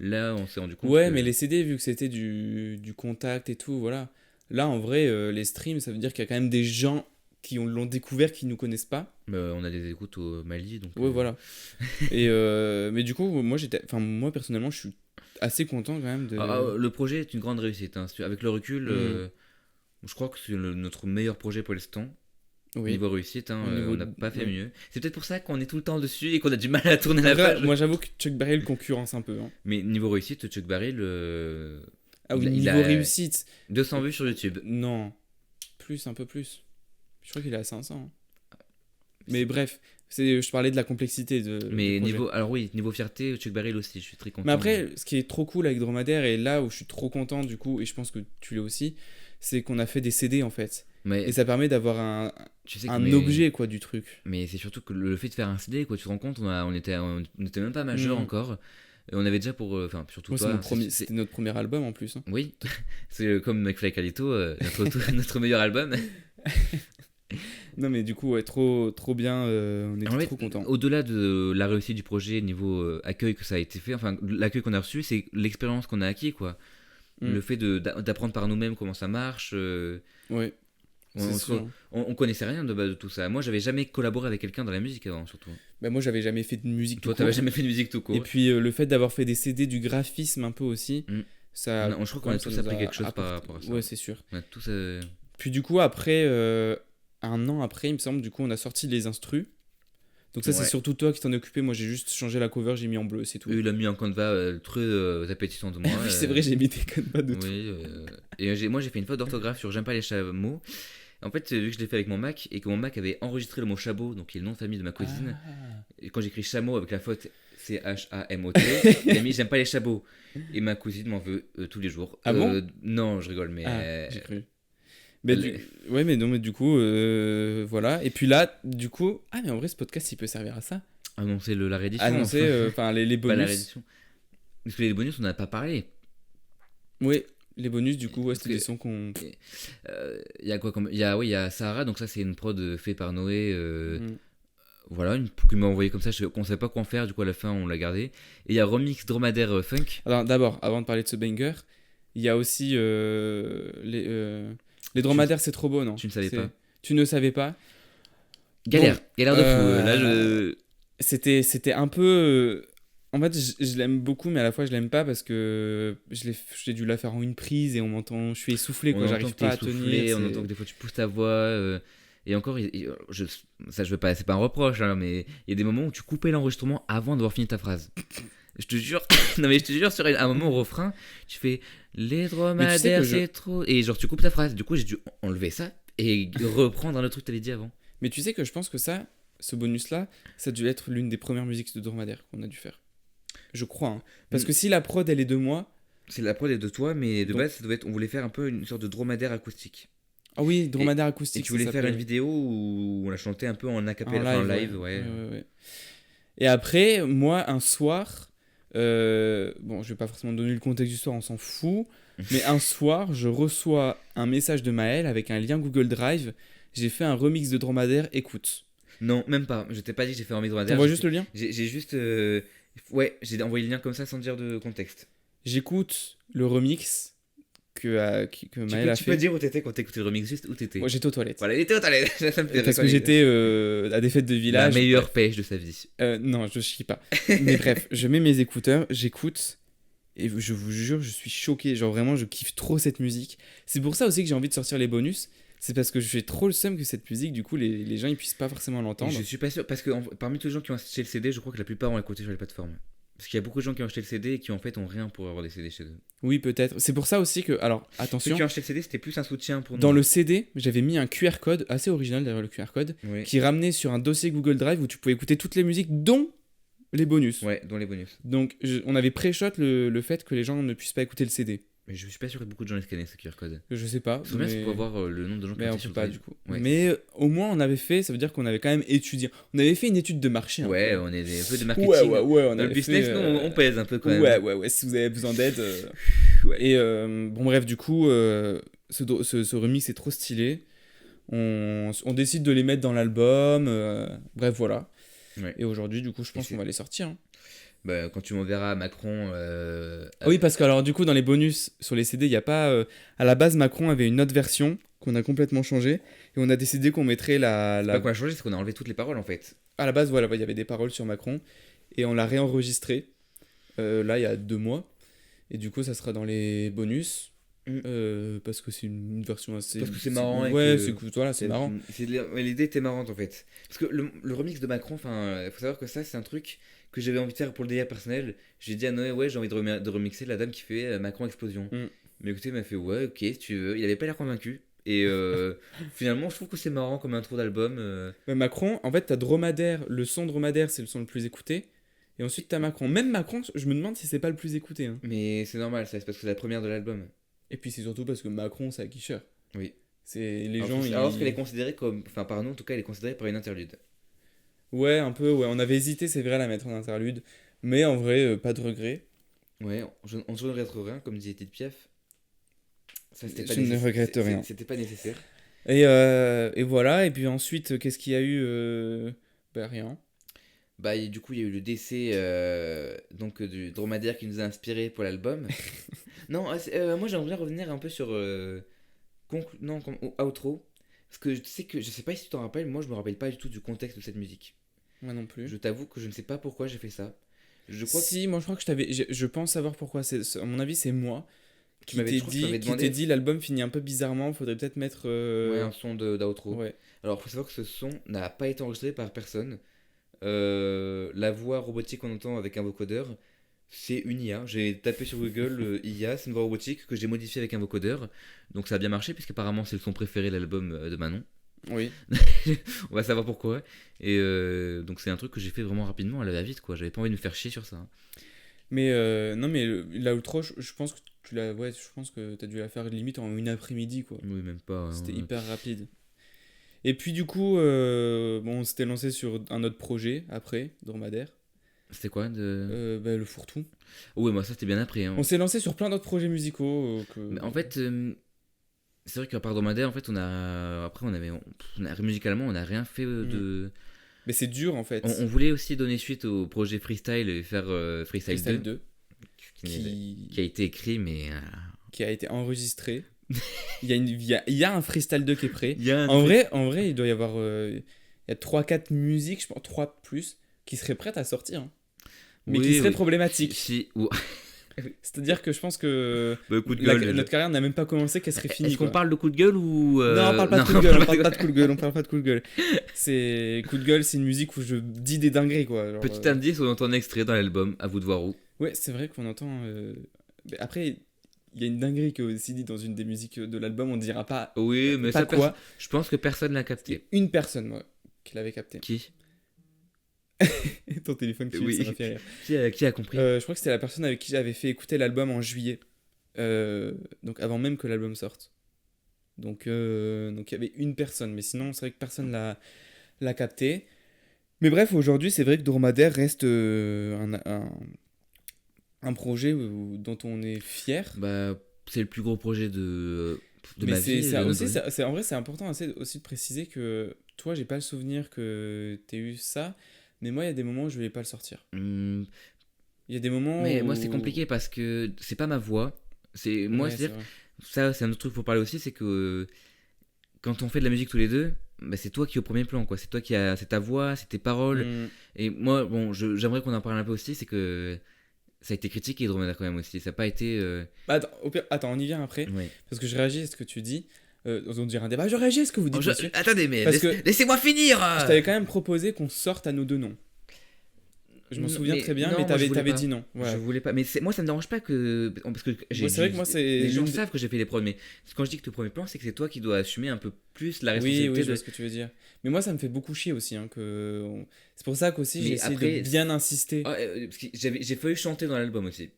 là on s'est rendu compte. Ouais, que... mais les CD, vu que c'était du contact et tout, voilà. Là, en vrai, les streams, ça veut dire qu'il y a quand même des gens qui l'ont découvert qui nous connaissent pas. on a des écoutes au Mali, donc. Ouais, voilà. Et mais du coup, moi personnellement, je suis assez content quand même de. Le projet est une grande réussite. Hein. Avec le recul, je crois que c'est notre meilleur projet pour l'instant. Oui. Niveau réussite, hein, Au niveau on n'a pas fait ouais. mieux. C'est peut-être pour ça qu'on est tout le temps dessus et qu'on a du mal à tourner la Après, page. moi, j'avoue que Chuck Berry le concurrence un peu. Hein. Mais niveau réussite, Chuck Berry, Ah oui, il niveau a réussite. 200 vues sur YouTube. Non. Un peu plus. Je crois qu'il est à 500. Hein. Mais bref, je parlais de la complexité de. Mais du projet. alors oui, niveau fierté, Chuck Berry aussi, je suis très content. Mais après, ce qui est trop cool avec Dromadaire, et là où je suis trop content du coup, et je pense que tu l'es aussi, c'est qu'on a fait des CD en fait. Mais Et ça permet d'avoir un mais- objet quoi du truc. Mais c'est surtout que le fait de faire un CD, quoi, tu te rends compte, on était même pas majeur Mhm. encore. Et on avait déjà pour. Enfin, surtout Moi, toi. c'était notre premier album en plus. Hein. Oui, c'est comme McFly et Carlito, notre meilleur album. Non mais du coup, ouais, trop bien, on En était fait, trop contents. Au-delà de la réussite du projet, niveau accueil que ça a été fait, enfin l'accueil qu'on a reçu, c'est l'expérience qu'on a acquis, quoi. Mm. Le fait d'apprendre par nous-mêmes comment ça marche. Ouais, c'est sûr. On connaissait rien de base de tout ça. Moi, j'avais jamais collaboré avec quelqu'un dans la musique avant, surtout. Bah, moi, j'avais jamais fait de musique Toi, tout t'avais court. jamais fait de musique tout court. Et puis le fait d'avoir fait des CD, du graphisme un peu aussi, Mm. ça. Je crois qu'on a ça tous nous appris a quelque chose par apporté- rapport à ça. Ouais, c'est sûr. On a tous. Puis du coup, après, un an après, il me semble, du coup, on a sorti les instrus. Donc ça, c'est Ouais. surtout toi qui t'en es occupé. Moi, j'ai juste changé la cover, j'ai mis en bleu, c'est tout. Il a mis un canevas très appétissant de moi. Oui, c'est vrai, j'ai mis des canevas de tout. Oui, et moi j'ai fait une faute d'orthographe sur J'aime pas les chameaux. En fait, vu que je l'ai fait avec mon Mac et que mon Mac avait enregistré le mot chabot, donc qui est le nom de famille de ma cousine, et quand j'écris chameau avec la faute CHAMOT, il a mis J'aime pas les chabots. Et ma cousine m'en veut tous les jours. Ah bon Non, je rigole, mais. J'ai cru. Mais elle- ouais, mais non, mais du coup, voilà. Et puis là, du coup, mais en vrai, ce podcast, il peut servir à ça. Annoncer la réédition. Annoncer, enfin, les pas la bonus. réédition. Parce que les bonus, on n'a pas parlé. Oui, les bonus, du coup, ouais, c'était Parce des sons qu'on. Il y a quoi comme. Il y a Sahara, donc ça c'est une prod faite par Noé. Mm. Voilà, qui m'a envoyé comme ça, qu'on savait pas quoi en faire, du coup à la fin on l'a gardé. Et il y a Remix Dromadaire Funk. Alors, d'abord, avant de parler de ce banger, il y a aussi Les dromadaires, c'est trop beau, non? Tu ne savais pas. Tu ne savais pas? Galère, Bon, galère de fou. Là, C'était un peu. En fait, je l'aime beaucoup, mais à la fois, je l'aime pas parce que j'ai dû la faire en une prise et on m'entend. Je suis essoufflé, on quoi. entend J'arrive que t'es pas à essoufflé, tenir. on entend que des fois tu pousses ta voix. Et encore, ça, je veux pas, c'est pas un reproche, hein, mais il y a des moments où tu coupais l'enregistrement avant d'avoir fini ta phrase. Je te jure, non mais je te jure, sur un moment au refrain, tu fais les dromadaires, c'est trop. Et genre, tu coupes ta phrase. Du coup, j'ai dû enlever ça et reprendre un autre truc que t'avais dit avant. Mais tu sais que je pense que ce bonus-là, ça a dû être l'une des premières musiques de dromadaire qu'on a dû faire. Je crois, hein. Parce que si la prod, elle est de moi. C'est la prod est de toi, mais de Donc- base, ça devait être, on voulait faire un peu une sorte de dromadaire acoustique. Ah oui, dromadaire Et acoustique. tu voulais ça faire une s'appelle. vidéo où on la chantait un peu en En acapella, en live, ouais. ouais. Ouais. Et après, moi, un soir, bon, je vais pas forcément donner le contexte du soir, on s'en fout, mais un soir, je reçois un message de Maël avec un lien Google Drive. J'ai fait un remix de dromadaire, écoute. Non, même pas. Je t'ai pas dit que j'ai fait un remix dromadaire. T'envoies juste le lien? J'ai juste. Ouais, j'ai envoyé le lien comme ça sans dire de contexte. J'écoute le remix que Maël a Tu fait. peux dire où t'étais quand t'écoutais le remix, juste où t'étais. Moi, j'étais aux toilettes. Voilà, il était aux toilettes. Ça me fait Parce que rigoler. j'étais à des fêtes de La village. meilleure pêche de sa vie. Non, je chie pas. Mais bref, je mets mes écouteurs, j'écoute, et je vous jure, je suis choqué. Genre vraiment, je kiffe trop cette musique. C'est pour ça aussi que j'ai envie de sortir les bonus. C'est parce que j'ai trop le seum que cette musique, du coup, les gens ils puissent pas forcément l'entendre. Je suis pas sûr, parce que parmi tous les gens qui ont acheté le CD, je crois que la plupart ont écouté sur les plateformes. Parce qu'il y a beaucoup de gens qui ont acheté le CD et qui en fait ont rien pour avoir des CD chez eux. Oui, peut-être. C'est pour ça aussi que. Alors, Ceux attention, qui ont acheté le CD, c'était plus un soutien pour nous. dans le CD, j'avais mis un QR code, assez original derrière le QR code, Oui. qui ramenait sur un dossier Google Drive où tu pouvais écouter toutes les musiques, dont les bonus. Ouais, dans les bonus. Donc, on avait pré-shot le fait que les gens ne puissent pas écouter le CD. Mais je suis pas sûr que beaucoup de gens les scannaient ce QR code. Je sais pas. C'est bien, mais- c'est pour voir le nombre de gens qui Mais ont on été peut sur pas le du coup. Ouais. Mais au moins on avait fait, ça veut dire qu'on avait quand même étudié. On avait fait une étude de marché. un Ouais, peu. on est un peu de marketing. Ouais, on Dans le avait business, fait, nous, on pèse un peu quand même. Ouais, si vous avez besoin d'aide. Ouais. Et bon, bref, du coup, ce remix est trop stylé. On décide de les mettre dans l'album. Bref, voilà. Ouais. Et aujourd'hui, du coup, je pense c'est- qu'on va les sortir. Hein. Bah, quand tu m'enverras Macron. Ah oui, parce que alors, du coup, dans les bonus sur les CD, il n'y a pas. À la base, Macron avait une autre version qu'on a complètement changée. Et on a décidé qu'on mettrait C'est pas qu'on a changé, c'est qu'on a enlevé toutes les paroles en fait. À la base, voilà, il y avait des paroles sur Macron et on l'a réenregistré là il y a 2 mois. Et du coup, ça sera dans les bonus parce que c'est une version assez. Parce que c'est marrant et Ouais, que- voilà, c'est marrant. Mais l'idée était marrante en fait. Parce que le remix de Macron, enfin, il faut savoir que ça, c'est un truc que j'avais envie de faire pour le délire personnel. J'ai dit à Noé, ouais, j'ai envie de remixer la dame qui fait Macron Explosion. Mais écoutez, il m'a fait, ouais, ok, si tu veux. Il avait pas l'air convaincu. Et finalement, je trouve que c'est marrant comme intro d'album. Mais Macron, en fait, t'as Dromadaire, le son Dromadaire, c'est le son le plus écouté. Et ensuite, t'as Macron. Même Macron, je me demande si c'est pas le plus écouté. Hein. Mais c'est normal, ça, c'est parce que c'est la première de l'album. Et puis, c'est surtout parce que Macron, c'est Guicheur. Oui. C'est les Alors, gens. alors qu'elle est considérée comme. Enfin, par nous, en tout cas, elle est considérée par une interlude. Ouais, un peu, ouais. On avait hésité, c'est vrai, à la mettre en interlude. Mais en vrai, pas de regret. Ouais, on ne regrette rien, comme disait Edith Piaf. Ça, c'était pas Je ne nécessaire. regrette rien. C'était pas nécessaire. Et voilà, et puis ensuite, qu'est-ce qu'il y a eu Bah rien. Bah, et du coup, il y a eu le décès donc, du dromadaire qui nous a inspiré pour l'album. Non, moi j'aimerais bien revenir un peu sur outro. Parce que tu sais que, je sais pas si tu t'en rappelles, moi je me rappelle pas du tout du contexte de cette musique. Moi non plus. Je t'avoue que je ne sais pas pourquoi j'ai fait ça. Je crois Si, moi je crois que je pense savoir pourquoi. À mon avis, c'est moi qui m'avais- t'ai je crois que tu m'avais dit, demandé- l'album finit un peu bizarrement, faudrait peut-être mettre. ouais, un son d'outro. Ouais. Alors, faut savoir que ce son n'a pas été enregistré par personne. La voix robotique qu'on entend avec un vocodeur, c'est une IA. J'ai tapé sur Google IA, c'est une voix robotique que j'ai modifiée avec un vocodeur. Donc ça a bien marché, puisqu'apparemment c'est le son préféré de l'album de Manon. Oui. On va savoir pourquoi. Et donc c'est un truc que j'ai fait vraiment rapidement, à la va-vite, quoi. J'avais pas envie de me faire chier sur ça. Mais non, mais l'outro, je pense que je pense que t'as dû la faire limite en une après-midi, quoi. Oui, même pas. C'était hyper rapide. Et puis du coup, bon, on s'était lancé sur un autre projet après, Dromadaire. C'était quoi de... Bah, le fourre-tout. Oui, moi ça c'était bien après. Hein. On s'est lancé sur plein d'autres projets musicaux. Mais en fait, c'est vrai qu'à part Dromadaire, en fait, musicalement, on n'a rien fait de. Mais c'est dur en fait. On voulait aussi donner suite au projet Freestyle et faire Freestyle 2, 2 qui a été écrit, mais qui a été enregistré. Il y a un freestyle 2 qui est prêt. Il y a un En vrai, il doit y avoir il y a 3-4 musiques, je pense 3 plus, qui seraient prêtes à sortir, hein. Mais Oui, qui seraient oui. problématiques. Ou... C'est-à-dire que je pense que Bah, coup de gueule. déjà. notre carrière n'a même pas commencé, qu'elle serait finie. Est-ce qu'on quoi. parle de coup de gueule ou. Non, on parle pas de coup de non, gueule, on on parle pas de coup de gueule, on parle pas de coup de gueule. C'est coup de gueule, c'est une musique où je dis des dingueries, quoi. Genre, Petit indice, on entend un extrait dans l'album, à vous de voir où. Ouais, c'est vrai qu'on entend. Mais après, il y a une dinguerie qui est aussi dit dans une des musiques de l'album, on ne dira pas. Oui, mais pas ça, quoi. je pense que personne l'a Il y a capté. une personne, moi, qui l'avait capté. Qui Ton téléphone qui Oui. ça m'a fait rire. Qui a compris Je crois que c'était la personne avec qui j'avais fait écouter l'album en juillet. Donc avant même que l'album sorte. Donc il y avait une personne, mais sinon c'est vrai que personne l'a capté. Mais bref, aujourd'hui c'est vrai que Dromadaire reste un projet dont on est fier. Bah, c'est le plus gros projet de Mais ma vie. c'est de aussi, notre vie. en vrai c'est important aussi de préciser que toi j'ai pas le souvenir que t'aies eu ça, mais moi il y a des moments où je voulais pas le sortir. Hmm, Il y a des moments mais où... moi, c'est compliqué parce que c'est pas ma voix. Moi, Ouais, c'est-à-dire, vrai. ça, c'est un autre truc pour parler aussi, c'est que quand on fait de la musique tous les deux, bah, c'est toi qui es au premier plan, quoi. C'est ta voix, c'est tes paroles. Mm. Et moi, bon, j'aimerais qu'on en parle un peu aussi, c'est que ça a été critiqué Dromadaire quand même aussi. Ça n'a pas été. Bah, attends, attends, on y vient après. Ouais. Parce que je réagis à ce que tu dis. On dirait un débat. Je réagis à ce que vous dites, monsieur. Attendez, mais Parce que laissez-moi finir. Je t'avais quand même proposé qu'on sorte à nos deux noms. Je m'en souviens très bien, non, mais moi, je voulais t'avais pas. dit non. Ouais. Je voulais pas. Mais moi, ça me dérange pas que. Parce que Ouais, c'est vrai que moi, c'est les gens l'une des- savent que j'ai fait les prods, mais quand je dis que tu es au premier plan, c'est que c'est toi qui dois assumer un peu plus la Oui, responsabilité je vois ce que tu veux dire. Mais moi, ça me fait beaucoup chier aussi. Hein, c'est pour ça qu'aussi, Mais j'ai essayé après, de bien insister. Ah, parce que j'ai failli chanter dans l'album aussi.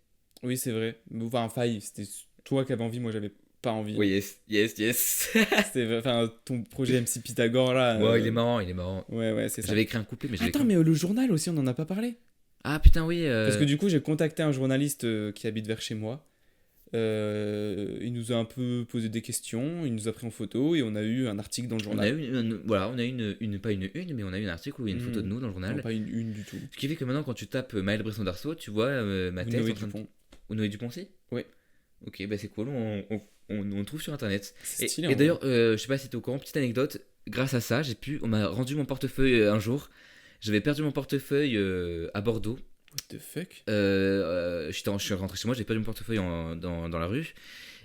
Oui, c'est vrai. Enfin, failli. C'était toi qui avais envie, moi, j'avais pas envie. Oui, yes. C'était, enfin, ton projet MC Pythagore, là. Ouais, il est marrant. Ouais, c'est ça. J'avais écrit un couplet, mais j'avais Attends, mais le journal aussi, on en a pas parlé. Ah putain, oui. Parce que du coup, j'ai contacté un journaliste qui habite vers chez moi. Il nous a un peu posé des questions, il nous a pris en photo et on a eu un article dans le on a journal. eu voilà, on a eu pas une mais on a eu un article où il y a une photo de nous dans le journal. Non, pas une du tout. Ce qui fait que maintenant, quand tu tapes Maël Bresson d'Arceau, tu vois ma tête. Noé en train de- Dupont. Ou Noé Dupont aussi. Ouais. Ok, bah c'est cool, on trouve sur internet. C'est Et, stylé, et en d'ailleurs, je sais pas si t'es au courant, petite anecdote, grâce à ça, on m'a rendu mon portefeuille un jour. J'avais perdu mon portefeuille à Bordeaux. What the fuck? Je suis rentré chez moi, j'ai perdu mon portefeuille dans la rue.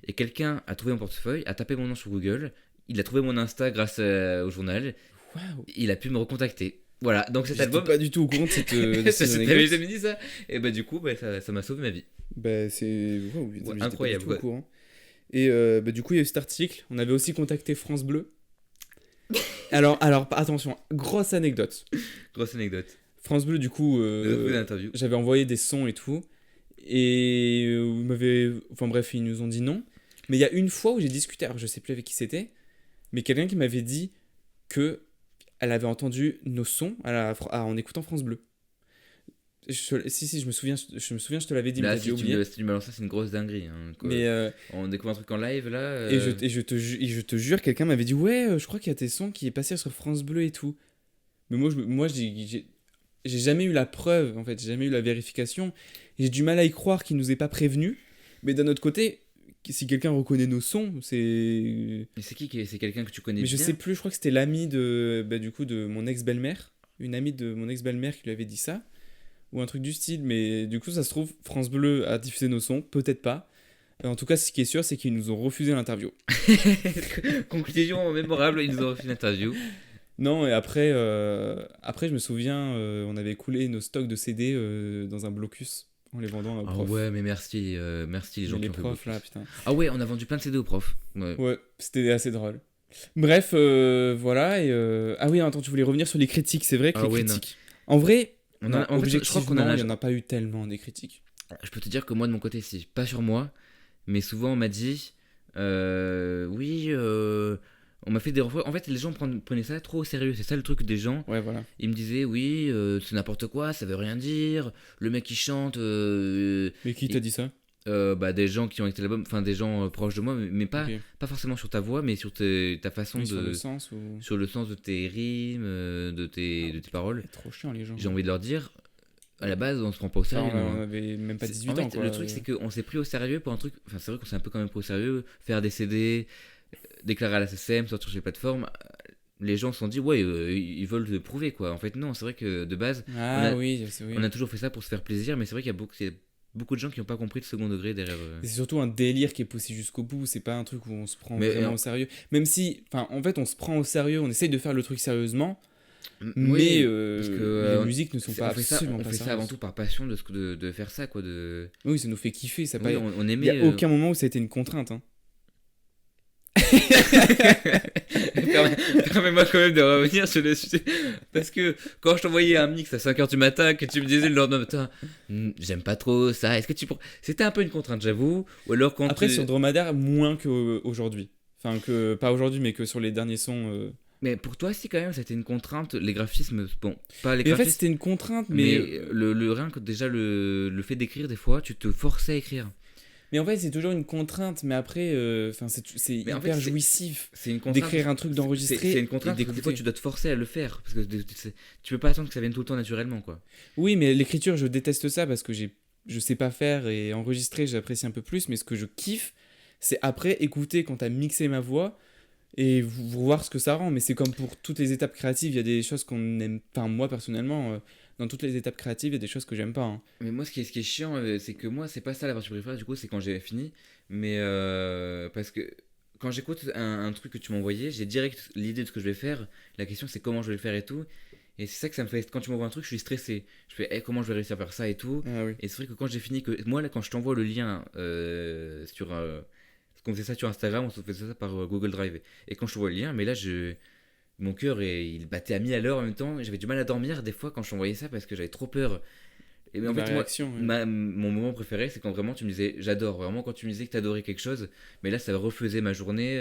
Et quelqu'un a trouvé mon portefeuille, a tapé mon nom sur Google. Il a trouvé mon Insta grâce au journal. Waouh! Il a pu me recontacter. Voilà, donc cet J'étais album. pas du tout au courant de cette Ça, anecdote. t'avais jamais dit ça? Et bah, du coup, ça m'a sauvé ma vie. Bah, c'est waouh, j'étais pas incroyable, du tout au ouais. courant. Et bah, du coup, il y a eu cet article. On avait aussi contacté France Bleu. alors, attention, grosse anecdote. Grosse anecdote. France Bleu, du coup, Vous avez fait l'interview. j'avais envoyé des sons et tout. Et ils m'avaient. Enfin bref, ils nous ont dit non. Mais il y a une fois où j'ai discuté, alors je sais plus avec qui c'était, mais quelqu'un qui m'avait dit que elle avait entendu nos sons en écoutant France Bleu. Si, je me souviens, je te l'avais dit, mais Là, t'as si dû tu, oublier. me, si tu me lances ça, c'est une grosse dinguerie. Hein, quoi. Mais On découvre un truc en live là. et je te jure, quelqu'un m'avait dit ouais, je crois qu'il y a tes sons qui est passé sur France Bleu et tout. Mais moi j'ai jamais eu la preuve, en fait, j'ai jamais eu la vérification. J'ai du mal à y croire qu'il nous ait pas prévenu. Mais d'un autre côté, si quelqu'un reconnaît nos sons, c'est. Mais c'est qui? C'est quelqu'un que tu connais Mais bien? je sais plus, je crois que c'était l'ami du coup, de mon ex-belle-mère. Une amie de mon ex-belle-mère qui lui avait dit ça. Ou un truc du style. Mais du coup, ça se trouve, France Bleu a diffusé nos sons. Peut-être pas. En tout cas, ce qui est sûr, c'est qu'ils nous ont refusé l'interview. Conclusion mémorable, ils nous ont refait une interview. Non, et après, je me souviens, on avait coulé nos stocks de CD dans un blocus en les vendant aux Ah profs. ouais, mais merci les gens Mais qui les ont fait profs beaucoup. là, putain. Ah ouais, on a vendu plein de CD aux profs. Ouais. Ouais, c'était assez drôle. Bref, voilà. Et, ah oui, attends, tu voulais revenir sur les critiques. C'est vrai que Ah les ouais, critiques. En vrai, En fait, je crois qu'on en a. il n'y en a pas eu tellement des critiques. Je peux te dire que moi, de mon côté, c'est pas sur moi, mais souvent on m'a dit oui, on m'a fait des refrains. En fait, les gens prenaient ça trop au sérieux. C'est ça le truc des gens. Ouais, voilà. Ils me disaient oui, c'est n'importe quoi, ça veut rien dire. Le mec qui chante. Mais qui t'a dit ça? Bah, des gens qui ont écouté l'album, enfin des gens proches de moi, mais pas, Ok. pas forcément sur ta voix, mais sur ta façon Oui, de. sur le sens ou. Sur le sens de tes rimes, de tes paroles. C'est trop chiant, les gens. J'ai envie de leur dire, À la base, on se prend pas au Enfin, sérieux, non. on avait même pas C'est- 18 en fait, ans, quoi. le truc, c'est qu'on s'est pris au sérieux pour un truc. Enfin, c'est vrai qu'on s'est un peu quand même pris au sérieux. Faire des CD, déclarer à la SSM, sortir sur les plateformes. Les gens se sont dit, ouais, ils veulent le prouver, quoi. En fait, non, c'est vrai que de base, Ah on a- oui, c'est oui. on a toujours fait ça pour se faire plaisir, mais c'est vrai qu'il y a beaucoup de gens qui n'ont pas compris le second degré derrière. Et c'est surtout un délire qui est poussé jusqu'au bout, c'est pas un truc où on se prend Mais, vraiment euh, au sérieux. Même si, enfin, en fait, on se prend au sérieux, on essaye de faire le truc sérieusement, Oui, mais parce que les musiques ne sont pas on fait ça, absolument on pas fait ça sérieuses. avant tout par passion de faire ça, quoi. Oui, ça nous fait kiffer, ça Oui, pas... on Il y aimait. a aucun moment où ça a été une contrainte, hein. Permets-moi quand même de revenir sur le sujet. Parce que quand je t'envoyais un mix à 5h du matin, que tu me disais le lendemain matin, j'aime pas trop ça, est-ce que tu pourrais. C'était un peu une contrainte, j'avoue. Ou alors quand. Après, sur Dromadaire, moins qu'aujourd'hui. Enfin, pas aujourd'hui, mais que sur les derniers sons. Mais pour toi, si quand même, c'était une contrainte. Les graphismes, bon, pas les Mais en fait, graphismes. c'était une contrainte, mais mais... le rien que déjà le fait d'écrire, des fois, tu te forçais à écrire. Mais en fait, c'est toujours une contrainte, mais après, enfin, c'est Mais en hyper fait, c'est- jouissif C'est une contrainte. d'écrire un truc, d'enregistrer C'est une et contrainte parce que des fois, d'écouter. tu dois te forcer à le faire. Parce que tu peux pas attendre que ça vienne tout le temps naturellement, quoi. Oui, mais l'écriture, je déteste ça parce que je sais pas faire et enregistrer, j'apprécie un peu plus, mais ce que je kiffe, c'est après écouter quand t'as mixé ma voix et voir ce que ça rend. Mais c'est comme pour toutes les étapes créatives, il y a des choses qu'on aime. Enfin, moi personnellement, dans toutes les étapes créatives, il y a des choses que j'aime pas, hein. Mais moi, ce qui est chiant, c'est que moi, c'est pas ça la partie préférée, du coup, c'est quand j'ai fini. Mais parce que quand j'écoute un truc que tu m'as envoyé, j'ai direct l'idée de ce que je vais faire. La question, c'est comment je vais le faire et tout. Et c'est ça que ça me fait. Quand tu m'envoies un truc, je suis stressé. Je fais, comment je vais réussir à faire ça et tout. Ah oui. Et c'est vrai que quand j'ai fini, que moi, là, quand je t'envoie le lien sur. Parce qu'on faisait ça sur Instagram, on se faisait ça par Google Drive. Et quand je te vois le lien, mais là, mon cœur, il battait à 1000 à l'heure en même temps. J'avais du mal à dormir des fois quand je t'envoyais ça parce que j'avais trop peur. Et mais en La fait, moi, réaction, ouais. mon moment préféré, c'est quand vraiment tu me disais j'adore. Vraiment, quand tu me disais que t'adorais quelque chose, mais là, ça refaisait ma journée.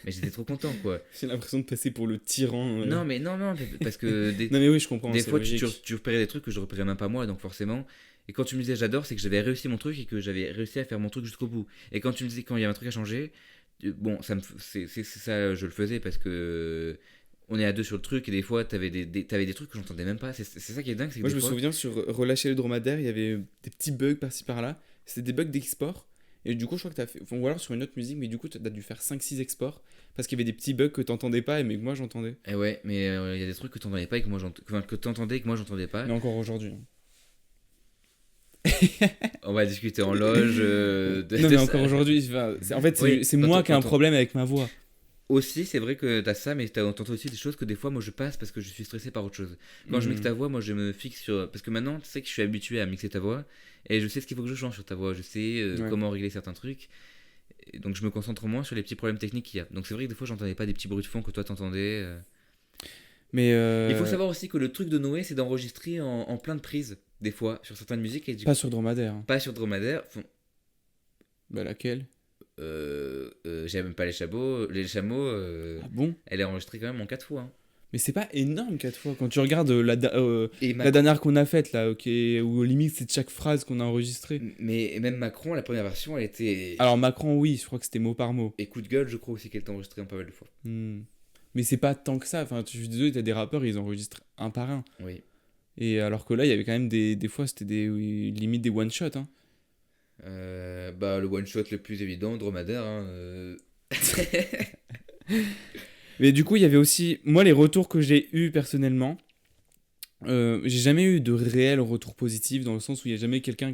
Mais j'étais trop content, quoi. J'ai l'impression de passer pour le tyran. Non, mais non, parce que Non, mais oui, je comprends. des c'est fois, logique. tu repérais des trucs que je repérais même pas moi, donc forcément. Et quand tu me disais j'adore, c'est que j'avais réussi mon truc et que j'avais réussi à faire mon truc jusqu'au bout. Et quand tu me disais quand il y avait un truc à changer, bon, c'est ça, je le faisais parce que on est à deux sur le truc et des fois t'avais des trucs que j'entendais même pas. C'est ça qui est dingue, c'est que Moi, je des me fois. souviens sur Relâcher le dromadaire, il y avait des petits bugs par-ci par-là. C'était des bugs d'export. Et du coup, je crois que t'as fait. Enfin, ou alors sur une autre musique, mais du coup, t'as dû faire 5-6 exports. Parce qu'il y avait des petits bugs que t'entendais pas, mais que moi j'entendais. Eh ouais, mais il y a des trucs que t'entendais pas et que moi que t'entendais et que moi j'entendais pas. Mais encore aujourd'hui, hein. On va discuter en loge. Non, mais encore aujourd'hui. Enfin, en fait, Oui, c'est moi qui ai un t'entends. problème avec ma voix. Aussi, c'est vrai que t'as ça, mais t'entends aussi des choses que des fois, moi, je passe parce que je suis stressé par autre chose. Quand je mixe ta voix, moi, je me fixe sur. Parce que maintenant, tu sais que je suis habitué à mixer ta voix, et je sais ce qu'il faut que je change sur ta voix, je sais Ouais. comment régler certains trucs. Et donc, je me concentre moins sur les petits problèmes techniques qu'il y a. Donc, c'est vrai que des fois, j'entendais pas des petits bruits de fond que toi t'entendais. Mais. Il faut savoir aussi que le truc de Noé, c'est d'enregistrer en plein de prises, des fois, sur certaines musiques, et Pas sur dromadaire, hein. pas sur Dromadaire. Bah, laquelle? J'aime même pas les chameaux. Les chameaux, Ah bon? elle est enregistrée quand même en 4 fois. Hein. Mais c'est pas énorme 4 fois. Quand tu regardes Et la dernière qu'on a faite, là, ok, où limite c'est chaque phrase qu'on a enregistrée. Mais même Macron, la première version, elle était. Alors, Macron, oui, je crois que c'était mot par mot. Et coup de gueule, je crois aussi qu'elle était enregistrée en pas mal de fois. Mais c'est pas tant que ça. Enfin, je suis désolé, t'as des rappeurs, ils enregistrent un par un. Oui. Et alors que là, il y avait quand même des fois, c'était limite des one-shots, hein. Bah, le one shot le plus évident, Dromadaire. Hein, Mais du coup, il y avait aussi, moi, les retours que j'ai eus personnellement, j'ai jamais eu de réel retour positif dans le sens où il y a jamais quelqu'un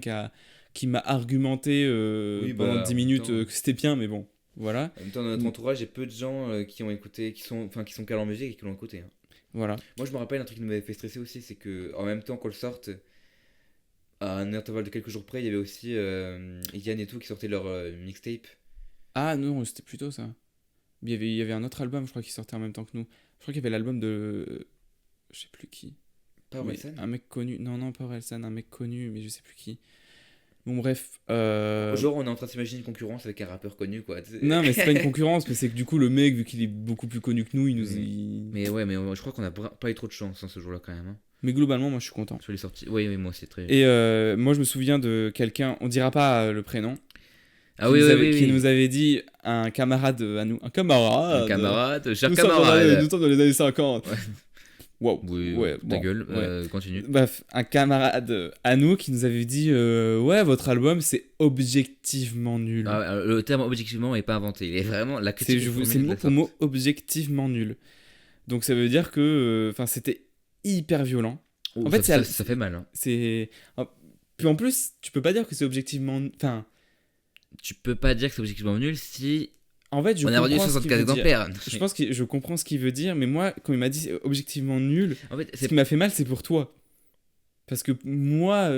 qui m'a argumenté Oui, pendant bah, 10 en minutes même temps. que c'était bien, mais bon, voilà. En même temps, dans notre entourage, il y a peu de gens qui ont écouté, qui sont calés en musique et qui l'ont écouté. Hein. Voilà. Moi, je me rappelle un truc qui m'avait fait stresser aussi, c'est que en même temps qu'on le sorte, à un intervalle de quelques jours près, il y avait aussi Yann et tout qui sortaient leur mixtape. Ah non, c'était plutôt ça. Il y avait un autre album, je crois, qui sortait en même temps que nous. Je crois qu'il y avait l'album de. Je sais plus qui. Pas Mais Orelsan. un mec connu. Non, pas Orelsan, un mec connu, mais je sais plus qui. Bon, bref. Genre, on est en train de s'imaginer une concurrence avec un rappeur connu, quoi. tu sais. Non, mais c'est pas une concurrence, mais c'est que du coup, le mec, vu qu'il est beaucoup plus connu que nous, il nous. Mais ouais, mais je crois qu'on a pas eu trop de chance hein, ce jour-là quand même. Hein, Mais globalement, moi, je suis content. sur les sorties. Oui, moi aussi, très. Et moi, je me souviens de quelqu'un, on dira pas le prénom, Ah qui, oui, nous oui, avait, oui, qui oui. nous avait dit, un camarade à nous. Un camarade. Un camarade, cher Nous camarade. sommes dans les années 50. Ouais. Waouh. Oui, Ouais, ta bon, gueule, ouais. continue. Bref, un camarade à nous qui nous avait dit ouais, votre album c'est objectivement nul. Ah, le terme objectivement est pas inventé. Il est vraiment la critique. C'est mot pour mot objectivement nul. Donc ça veut dire que enfin c'était hyper violent. En fait, ça fait mal. Hein. c'est puis en plus, tu peux pas dire que c'est objectivement enfin Tu peux pas dire que c'est objectivement nul si en fait, je on a vendu comprends ce qu'il 64 veut dire. exemplaires. Je pense que je comprends ce qu'il veut dire, mais moi, quand il m'a dit c'est objectivement nul, En fait, ce qui m'a fait mal, c'est pour toi. Parce que moi,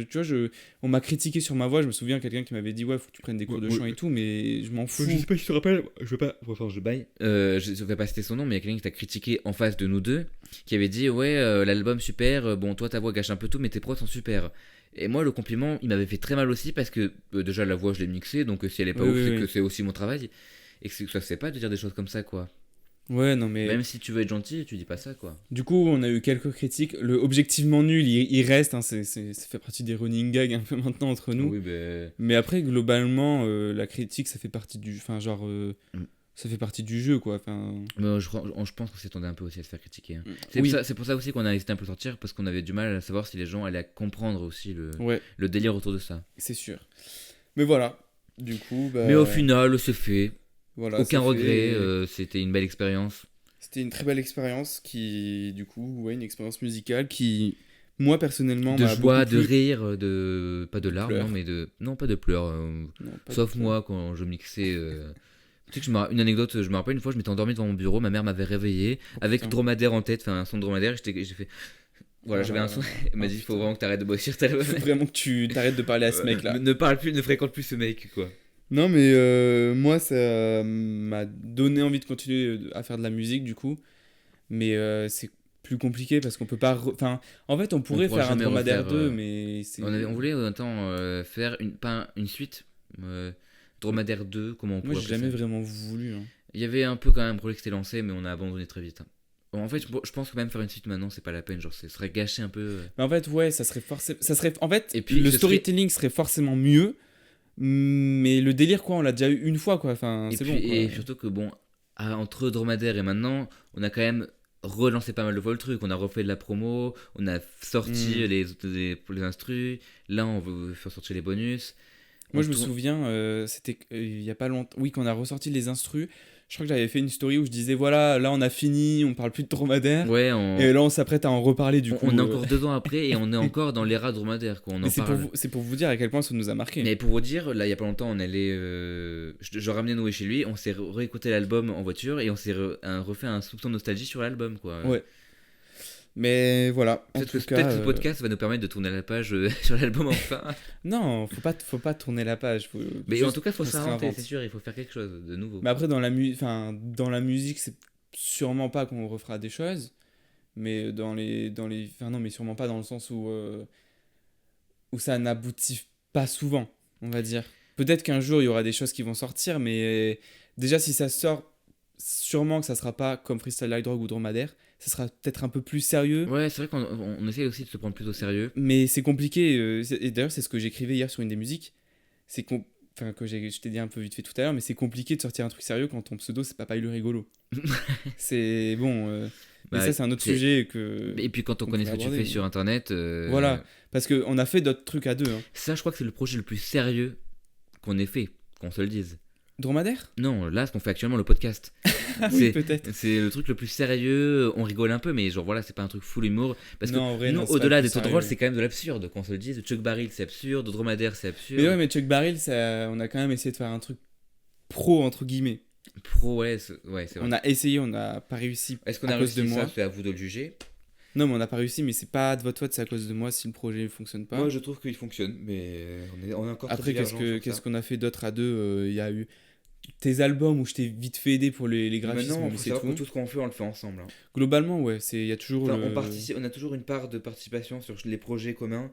tu vois, on m'a critiqué sur ma voix. Je me souviens quelqu'un qui m'avait dit ouais, faut que tu prennes des cours de chant et tout, mais je m'en fous. Je sais pas si tu te rappelles, je veux pas, enfin je baille. Je vais pas citer son nom, mais il y a quelqu'un qui t'a critiqué en face de nous deux, qui avait dit ouais, l'album super, bon toi ta voix gâche un peu tout, mais tes prods sont super. Et moi le compliment, il m'avait fait très mal aussi parce que déjà la voix je l'ai mixée, donc si elle est pas Oui, ouf, oui, c'est oui. que c'est aussi mon travail. Et que ça se fait pas de dire des choses comme ça quoi. Ouais, non, mais Même si tu veux être gentil, tu dis pas ça quoi. du coup, on a eu quelques critiques. Le objectivement nul, il reste. Hein, ça fait partie des running gags un peu maintenant entre nous. Oui, ben. Mais après, globalement, la critique, ça fait partie du. Enfin, genre. Mm. Ça fait partie du jeu, quoi. Enfin. Mais je pense qu'on s'attendait un peu aussi à se faire critiquer. Hein. Oui. C'est pour ça aussi qu'on a hésité un peu à sortir, parce qu'on avait du mal à savoir si les gens allaient comprendre aussi Ouais, le délire autour de ça. c'est sûr. Mais voilà. Du coup, bah, Mais au final, c'est fait. voilà, Aucun c'est regret, fait. c'était une belle expérience. C'était une très belle expérience qui, du coup, ouais, une expérience musicale qui, moi personnellement, De m'a joie, beaucoup de plu. rire, pas de larmes, pleurs. non, mais non, pas de pleurs. Non, pas Sauf du tout. moi, quand je mixais. Tu sais que une anecdote, je me rappelle une fois, je m'étais endormi devant mon bureau, ma mère m'avait réveillé avec putain. dromadaire en tête, enfin un son de dromadaire, j'ai fait. Voilà, j'avais un son. Elle m'a dit, il faut vraiment que t'arrêtes de bosser sur ta Faut vraiment que tu t'arrêtes de parler à ce mec-là. Ne parle plus, ne fréquente plus ce mec, quoi. Non, mais moi, ça m'a donné envie de continuer à faire de la musique, du coup. Mais c'est plus compliqué parce qu'on peut pas. Enfin, en fait, on pourrait pourra faire un jamais dromadaire refaire, 2, mais c'est. On voulait en même temps faire pas une suite, Dromadaire 2, comment on Moi, pourrait j'ai appeler jamais ça. vraiment voulu. Hein. Il y avait un peu quand même un projet qui s'était lancé, mais on a abandonné très vite. Hein. Bon, en fait, je pense que même faire une suite maintenant, c'est pas la peine. Genre, ce serait gâcher un peu. Mais en fait, ouais, ça serait forcément. Ça serait. En fait, Et puis, le ce storytelling serait forcément mieux. Mais le délire, quoi, on l'a déjà eu une fois, quoi. Enfin, Et c'est puis, bon. Quoi. et surtout que bon, entre Dromadaire et maintenant, on a quand même relancé pas mal de fois le truc. On a refait de la promo, on a sorti les instrus. Là, on veut faire sortir les bonus. Moi, On je me tourne- souviens, c'était il y a pas longtemps. Oui, quand on a ressorti les instrus, je crois que j'avais fait une story où je disais voilà, là, on a fini, on parle plus de dromadaire. Ouais, Et là, on s'apprête à en reparler, du coup. on est encore 2 ans après et on est encore dans l'ère Dromadaire. Quoi. On Mais en c'est pour, parle. c'est pour vous dire à quel point ça nous a marqué. Mais pour vous dire, là, il y a pas longtemps, on allait. Je ramenais Noé chez lui, on s'est réécouté l'album en voiture et on s'est refait un soupçon de nostalgie sur l'album, quoi. Ouais. Mais voilà. En Peut-être tout que cas, ce podcast va nous permettre de tourner la page sur l'album enfin. non, faut pas tourner la page. Mais juste en tout cas, il faut qu'on se s'inventer, réinvente. c'est sûr, il faut faire quelque chose de nouveau. Mais après, dans la musique, c'est sûrement pas qu'on refera des choses. Mais enfin, non, mais sûrement pas dans le sens où ça n'aboutit pas souvent, on va dire. Peut-être qu'un jour, il y aura des choses qui vont sortir, mais déjà, si ça sort, sûrement que ça sera pas comme Freestyle Like Drug ou Dromadaire. Ça sera peut-être un peu plus sérieux. Ouais, c'est vrai qu'on essaie aussi de se prendre plus au sérieux. Mais c'est compliqué. Et d'ailleurs, c'est ce que j'écrivais hier sur une des musiques. C'est enfin, je t'ai dit un peu vite fait tout à l'heure, mais c'est compliqué de sortir un truc sérieux quand ton pseudo, c'est Papaye le rigolo. C'est bon. Mais Bah, ça, c'est un autre sujet que. Et puis quand on qu'on connaît ce pourrait que tu aborder, fais sur internet. Voilà. Parce qu'on a fait d'autres trucs à deux. Hein. Ça, je crois que c'est le projet le plus sérieux qu'on ait fait, qu'on se le dise. Dromadaire Non, là, ce qu'on fait actuellement, le podcast. Ah oui, peut-être. C'est le truc le plus sérieux, on rigole un peu, mais genre voilà, c'est pas un truc full humour. Parce Non, que en vrai, nous, non, c'est pas au-delà le plus d'être sérieux. drôle, c'est quand même de l'absurde, qu'on se le dise. Chuck Barrel, c'est absurde, Dromadaire, c'est absurde. Mais ouais, mais Chuck Barrel, on a quand même essayé de faire un truc pro, entre guillemets. Pro, ouais, c'est vrai. On a essayé, on n'a pas réussi Est-ce qu'on à a cause réussi de moi. ça? C'est à vous de le juger. Non, mais on n'a pas réussi, mais c'est pas de votre faute, c'est à cause de moi si le projet ne fonctionne pas. Moi, je trouve qu'il fonctionne, mais on est encore Après, très divergents sur qu'est-ce ça. qu'on a fait d'autre à deux? Il y a eu tes albums où je t'ai vite fait aider pour les graphismes, Maintenant, mais faut c'est savoir que tout. tout ce qu'on fait, on le fait ensemble. Hein. Globalement, ouais, il y a toujours Enfin, le... on a toujours une part de participation sur les projets communs.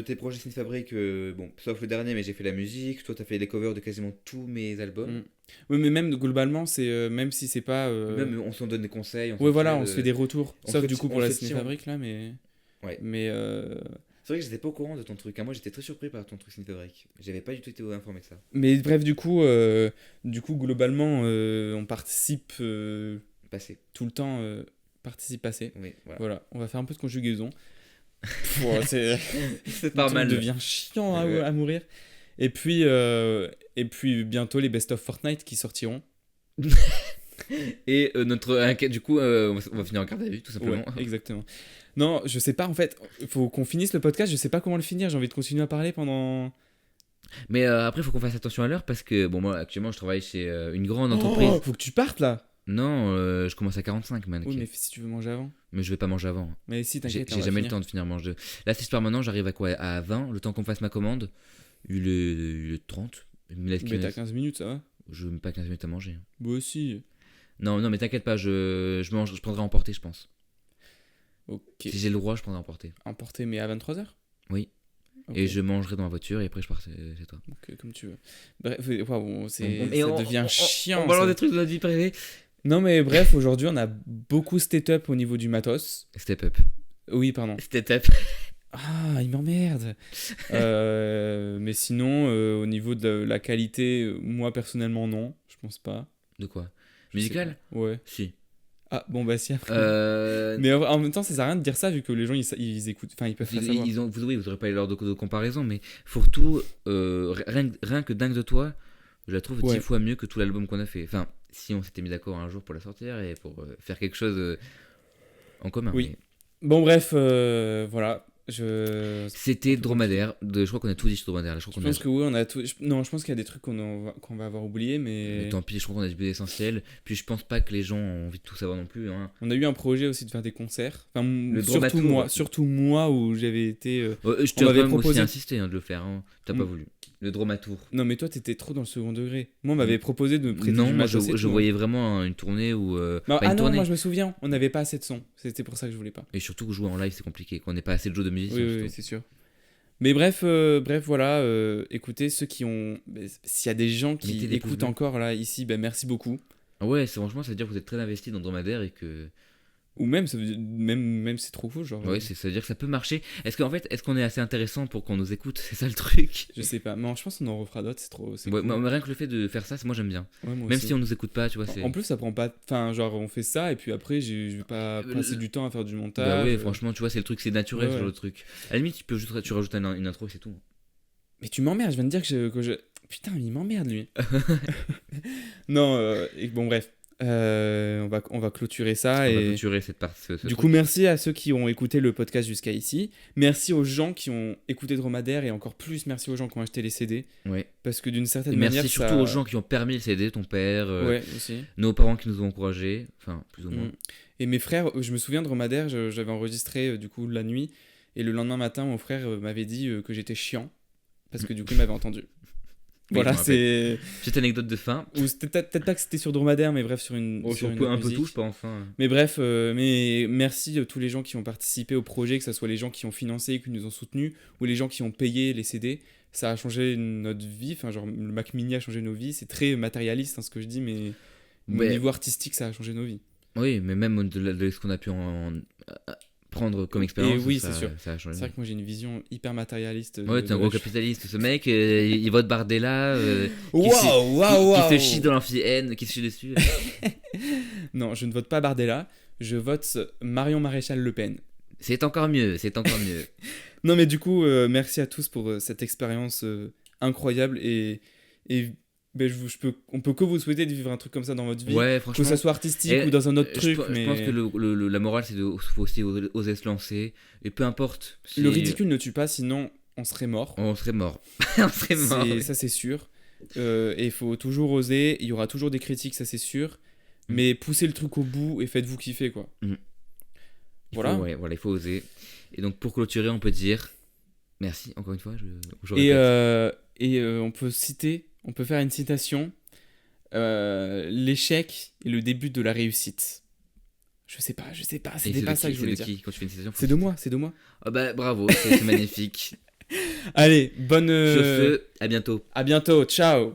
Tes projets Synthfabric, bon, sauf le dernier, mais j'ai fait la musique. Toi, t'as fait les covers de quasiment tous mes albums. Mm. Oui, mais même globalement, c'est même si c'est pas... Même on s'en donne des conseils. Ouais, voilà, on se fait des retours. on Sauf se du coup on pour la se tient. Cinéfabrique, là, mais... Ouais. Mais... C'est vrai que j'étais pas au courant de ton truc. Hein. Moi, j'étais très surpris par ton truc Synthfabric. J'avais pas du tout été informé de ça. Mais bref, du coup, globalement, on participe Passé. tout le temps... participe passé. Oui, voilà. Voilà, on va faire un peu de conjugaison. C'est C'est pas le mal. truc devient chiant Ouais. à mourir. Et puis bientôt les best of Fortnite qui sortiront. Et du coup, on va finir en garde à vue, tout simplement. Ouais, exactement. Non, je sais pas en fait. Il faut qu'on finisse le podcast. Je sais pas comment le finir. J'ai envie de continuer à parler pendant. Mais après, il faut qu'on fasse attention à l'heure parce que, bon, moi, actuellement, je travaille chez une grande entreprise. Oh, faut que tu partes là. Non, je commence à 45, man. Oui, ok. mais si tu veux manger avant. Mais je vais pas manger avant. Mais si, J'ai t'inquiète. j'ai jamais le temps de finir manger. Là, si je pars maintenant, j'arrive à quoi? À 20, le temps qu'on fasse ma commande. Il est 30. Il me laisse Mais t'as 15. 15 minutes, ça va. Je mets pas 15 minutes à manger. Moi aussi. Non, non, mais t'inquiète pas, je prendrai à emporter, je pense. Ok. Si j'ai le droit, je prendrai à emporter. Emporté, mais à 23h. Oui. Ok. Et je mangerai dans la voiture et après, je pars chez toi. Donc, comme tu veux. Bref, waouh, ça Et devient chiant. On balance ça. des trucs de notre vie privée. Non, mais bref, aujourd'hui, on a beaucoup step up au niveau du matos. Step up. Oui, pardon. Step up. Ah, il m'emmerde. Mais sinon, au niveau de la qualité, moi personnellement, non. Je pense pas. De quoi? Je Musical? sais pas. Ouais. Si. Ah, bon, bah si, après. Euh, Mais en même temps, ça sert à rien de dire ça vu que les gens ils écoutent. Enfin, ils peuvent pas savoir. vous aurez pas l'heure de comparaison, mais Fourre-Tout, rien que Dingue de toi, je la trouve 10 Ouais. fois mieux que tout l'album qu'on a fait. Enfin, si on s'était mis d'accord un jour pour la sortir et pour faire quelque chose en commun. Oui. mais Bon, bref, voilà. Je C'était Dromadaire. Je crois qu'on a tout dit sur Dromadaire. Là, je crois qu'on pense a... que oui, on a tout. Non, je pense qu'il y a des trucs qu'on va avoir oubliés, mais mais tant pis, je crois qu'on a dit l'essentiel. Puis je pense pas que les gens ont envie de tout savoir non plus. Hein. on a eu un projet aussi de faire des concerts. Enfin, Dromatour. surtout moi où j'avais été. Je On t'ai m'avait quand même aussi proposé- insisté de le faire. Hein. T'as pas Mm. voulu. Le Dromatour. Non, mais toi, t'étais trop dans le second degré. Moi, on m'avait proposé de me prêter Non, du moi matos et je tout. voyais vraiment une tournée où. Non, pas une ah non, tournée. moi je me souviens, on n'avait pas assez de son. C'était pour ça que je voulais pas. Et surtout que jouer en live c'est compliqué. Qu'on n'ait pas assez de jeux de musique. Oui, oui, oui, c'est sûr. Mais bref, voilà. Écoutez, ceux qui ont. S'il y a des gens qui Mettez des pouces écoutent bleus. encore là, ici, merci beaucoup. Ouais, franchement, ça veut dire que vous êtes très investi dans Dromadaire et que. Ou même, même c'est trop cool. Genre, Ouais, ça veut dire que ça peut marcher. Est-ce qu'on est assez intéressant pour qu'on nous écoute? C'est ça le truc. je sais pas. Mais je pense qu'on en refera d'autres, c'est trop. C'est Ouais, cool. mais rien que le fait de faire ça, moi j'aime bien. Ouais, moi Même aussi. si on nous écoute pas, tu vois. En plus, ça prend pas. Enfin, genre, on fait ça et puis après, je vais pas passer du temps à faire du montage. Bah ouais, franchement, tu vois, c'est le truc, c'est naturel Ouais, sur ouais. le truc. À la limite, tu rajoutes une intro et c'est tout. Mais tu m'emmerdes, je viens de dire que je. Putain, il m'emmerde lui. Non, et bon, bref. On va clôturer ça. On va Et clôturer cette partie. du coup, merci à ceux qui ont écouté le podcast jusqu'à ici. Merci aux gens qui ont écouté Dromadaire et encore plus merci aux gens qui ont acheté les CD. Ouais. Parce que d'une certaine Et manière. merci surtout aux gens qui ont permis le CD, ton père, Ouais, aussi. nos parents qui nous ont encouragés, enfin, plus ou moins. Mm. Et mes frères, je me souviens de Dromadaire, j'avais enregistré du coup la nuit. Et le lendemain matin, mon frère m'avait dit que j'étais chiant. Parce que du coup, il m'avait entendu. Oui, Voilà, je me rappelle. c'est. Petite anecdote de fin. Ou c'était peut-être pas que c'était sur Dromadaire, mais bref, sur une. sur une un autre peu musique. tout, je pense. Hein. Mais bref, mais merci à tous les gens qui ont participé au projet, que ce soit les gens qui ont financé, qui nous ont soutenus, ou les gens qui ont payé les CD. Ça a changé notre vie, enfin genre le Mac Mini a changé nos vies. C'est très matérialiste hein, ce que je dis, mais au Ouais. niveau artistique, ça a changé nos vies. Oui, mais même de ce qu'on a pu prendre comme expérience, oui, ça, c'est sûr. ça a changé. C'est vrai que moi j'ai une vision hyper matérialiste. Ouais, t'es un gros capitaliste. Ce mec, il vote Bardella, qui se chie dans l'amphi N, qui se chie dessus. Non, je ne vote pas Bardella, je vote Marion Maréchal Le Pen. C'est encore mieux, c'est encore mieux. Non, mais du coup, merci à tous pour cette expérience incroyable et on peut que vous souhaiter de vivre un truc comme ça dans votre vie, Ouais, que franchement. ça soit artistique Et ou dans un autre truc. Je mais pense que la morale, c'est de faut aussi oser se lancer. Et peu importe. Si le ridicule ne tue pas, sinon on serait mort. On serait mort. On serait mort. Ça, c'est sûr. Et il faut toujours oser. Il y aura toujours des critiques, ça c'est sûr. Mais poussez le truc au bout et faites-vous kiffer, quoi. Voilà. Il faut oser. Et donc, pour clôturer, on peut dire merci, encore une fois. Je répète. On peut faire une citation. L'échec est le début de la réussite. Je sais pas, Et c'était pas ça que je voulais c'est de dire. qui quand tu fais une citation? C'est de moi. Ah bah bravo, c'est magnifique. Allez, bonne. Sur ce, à bientôt. À bientôt, ciao.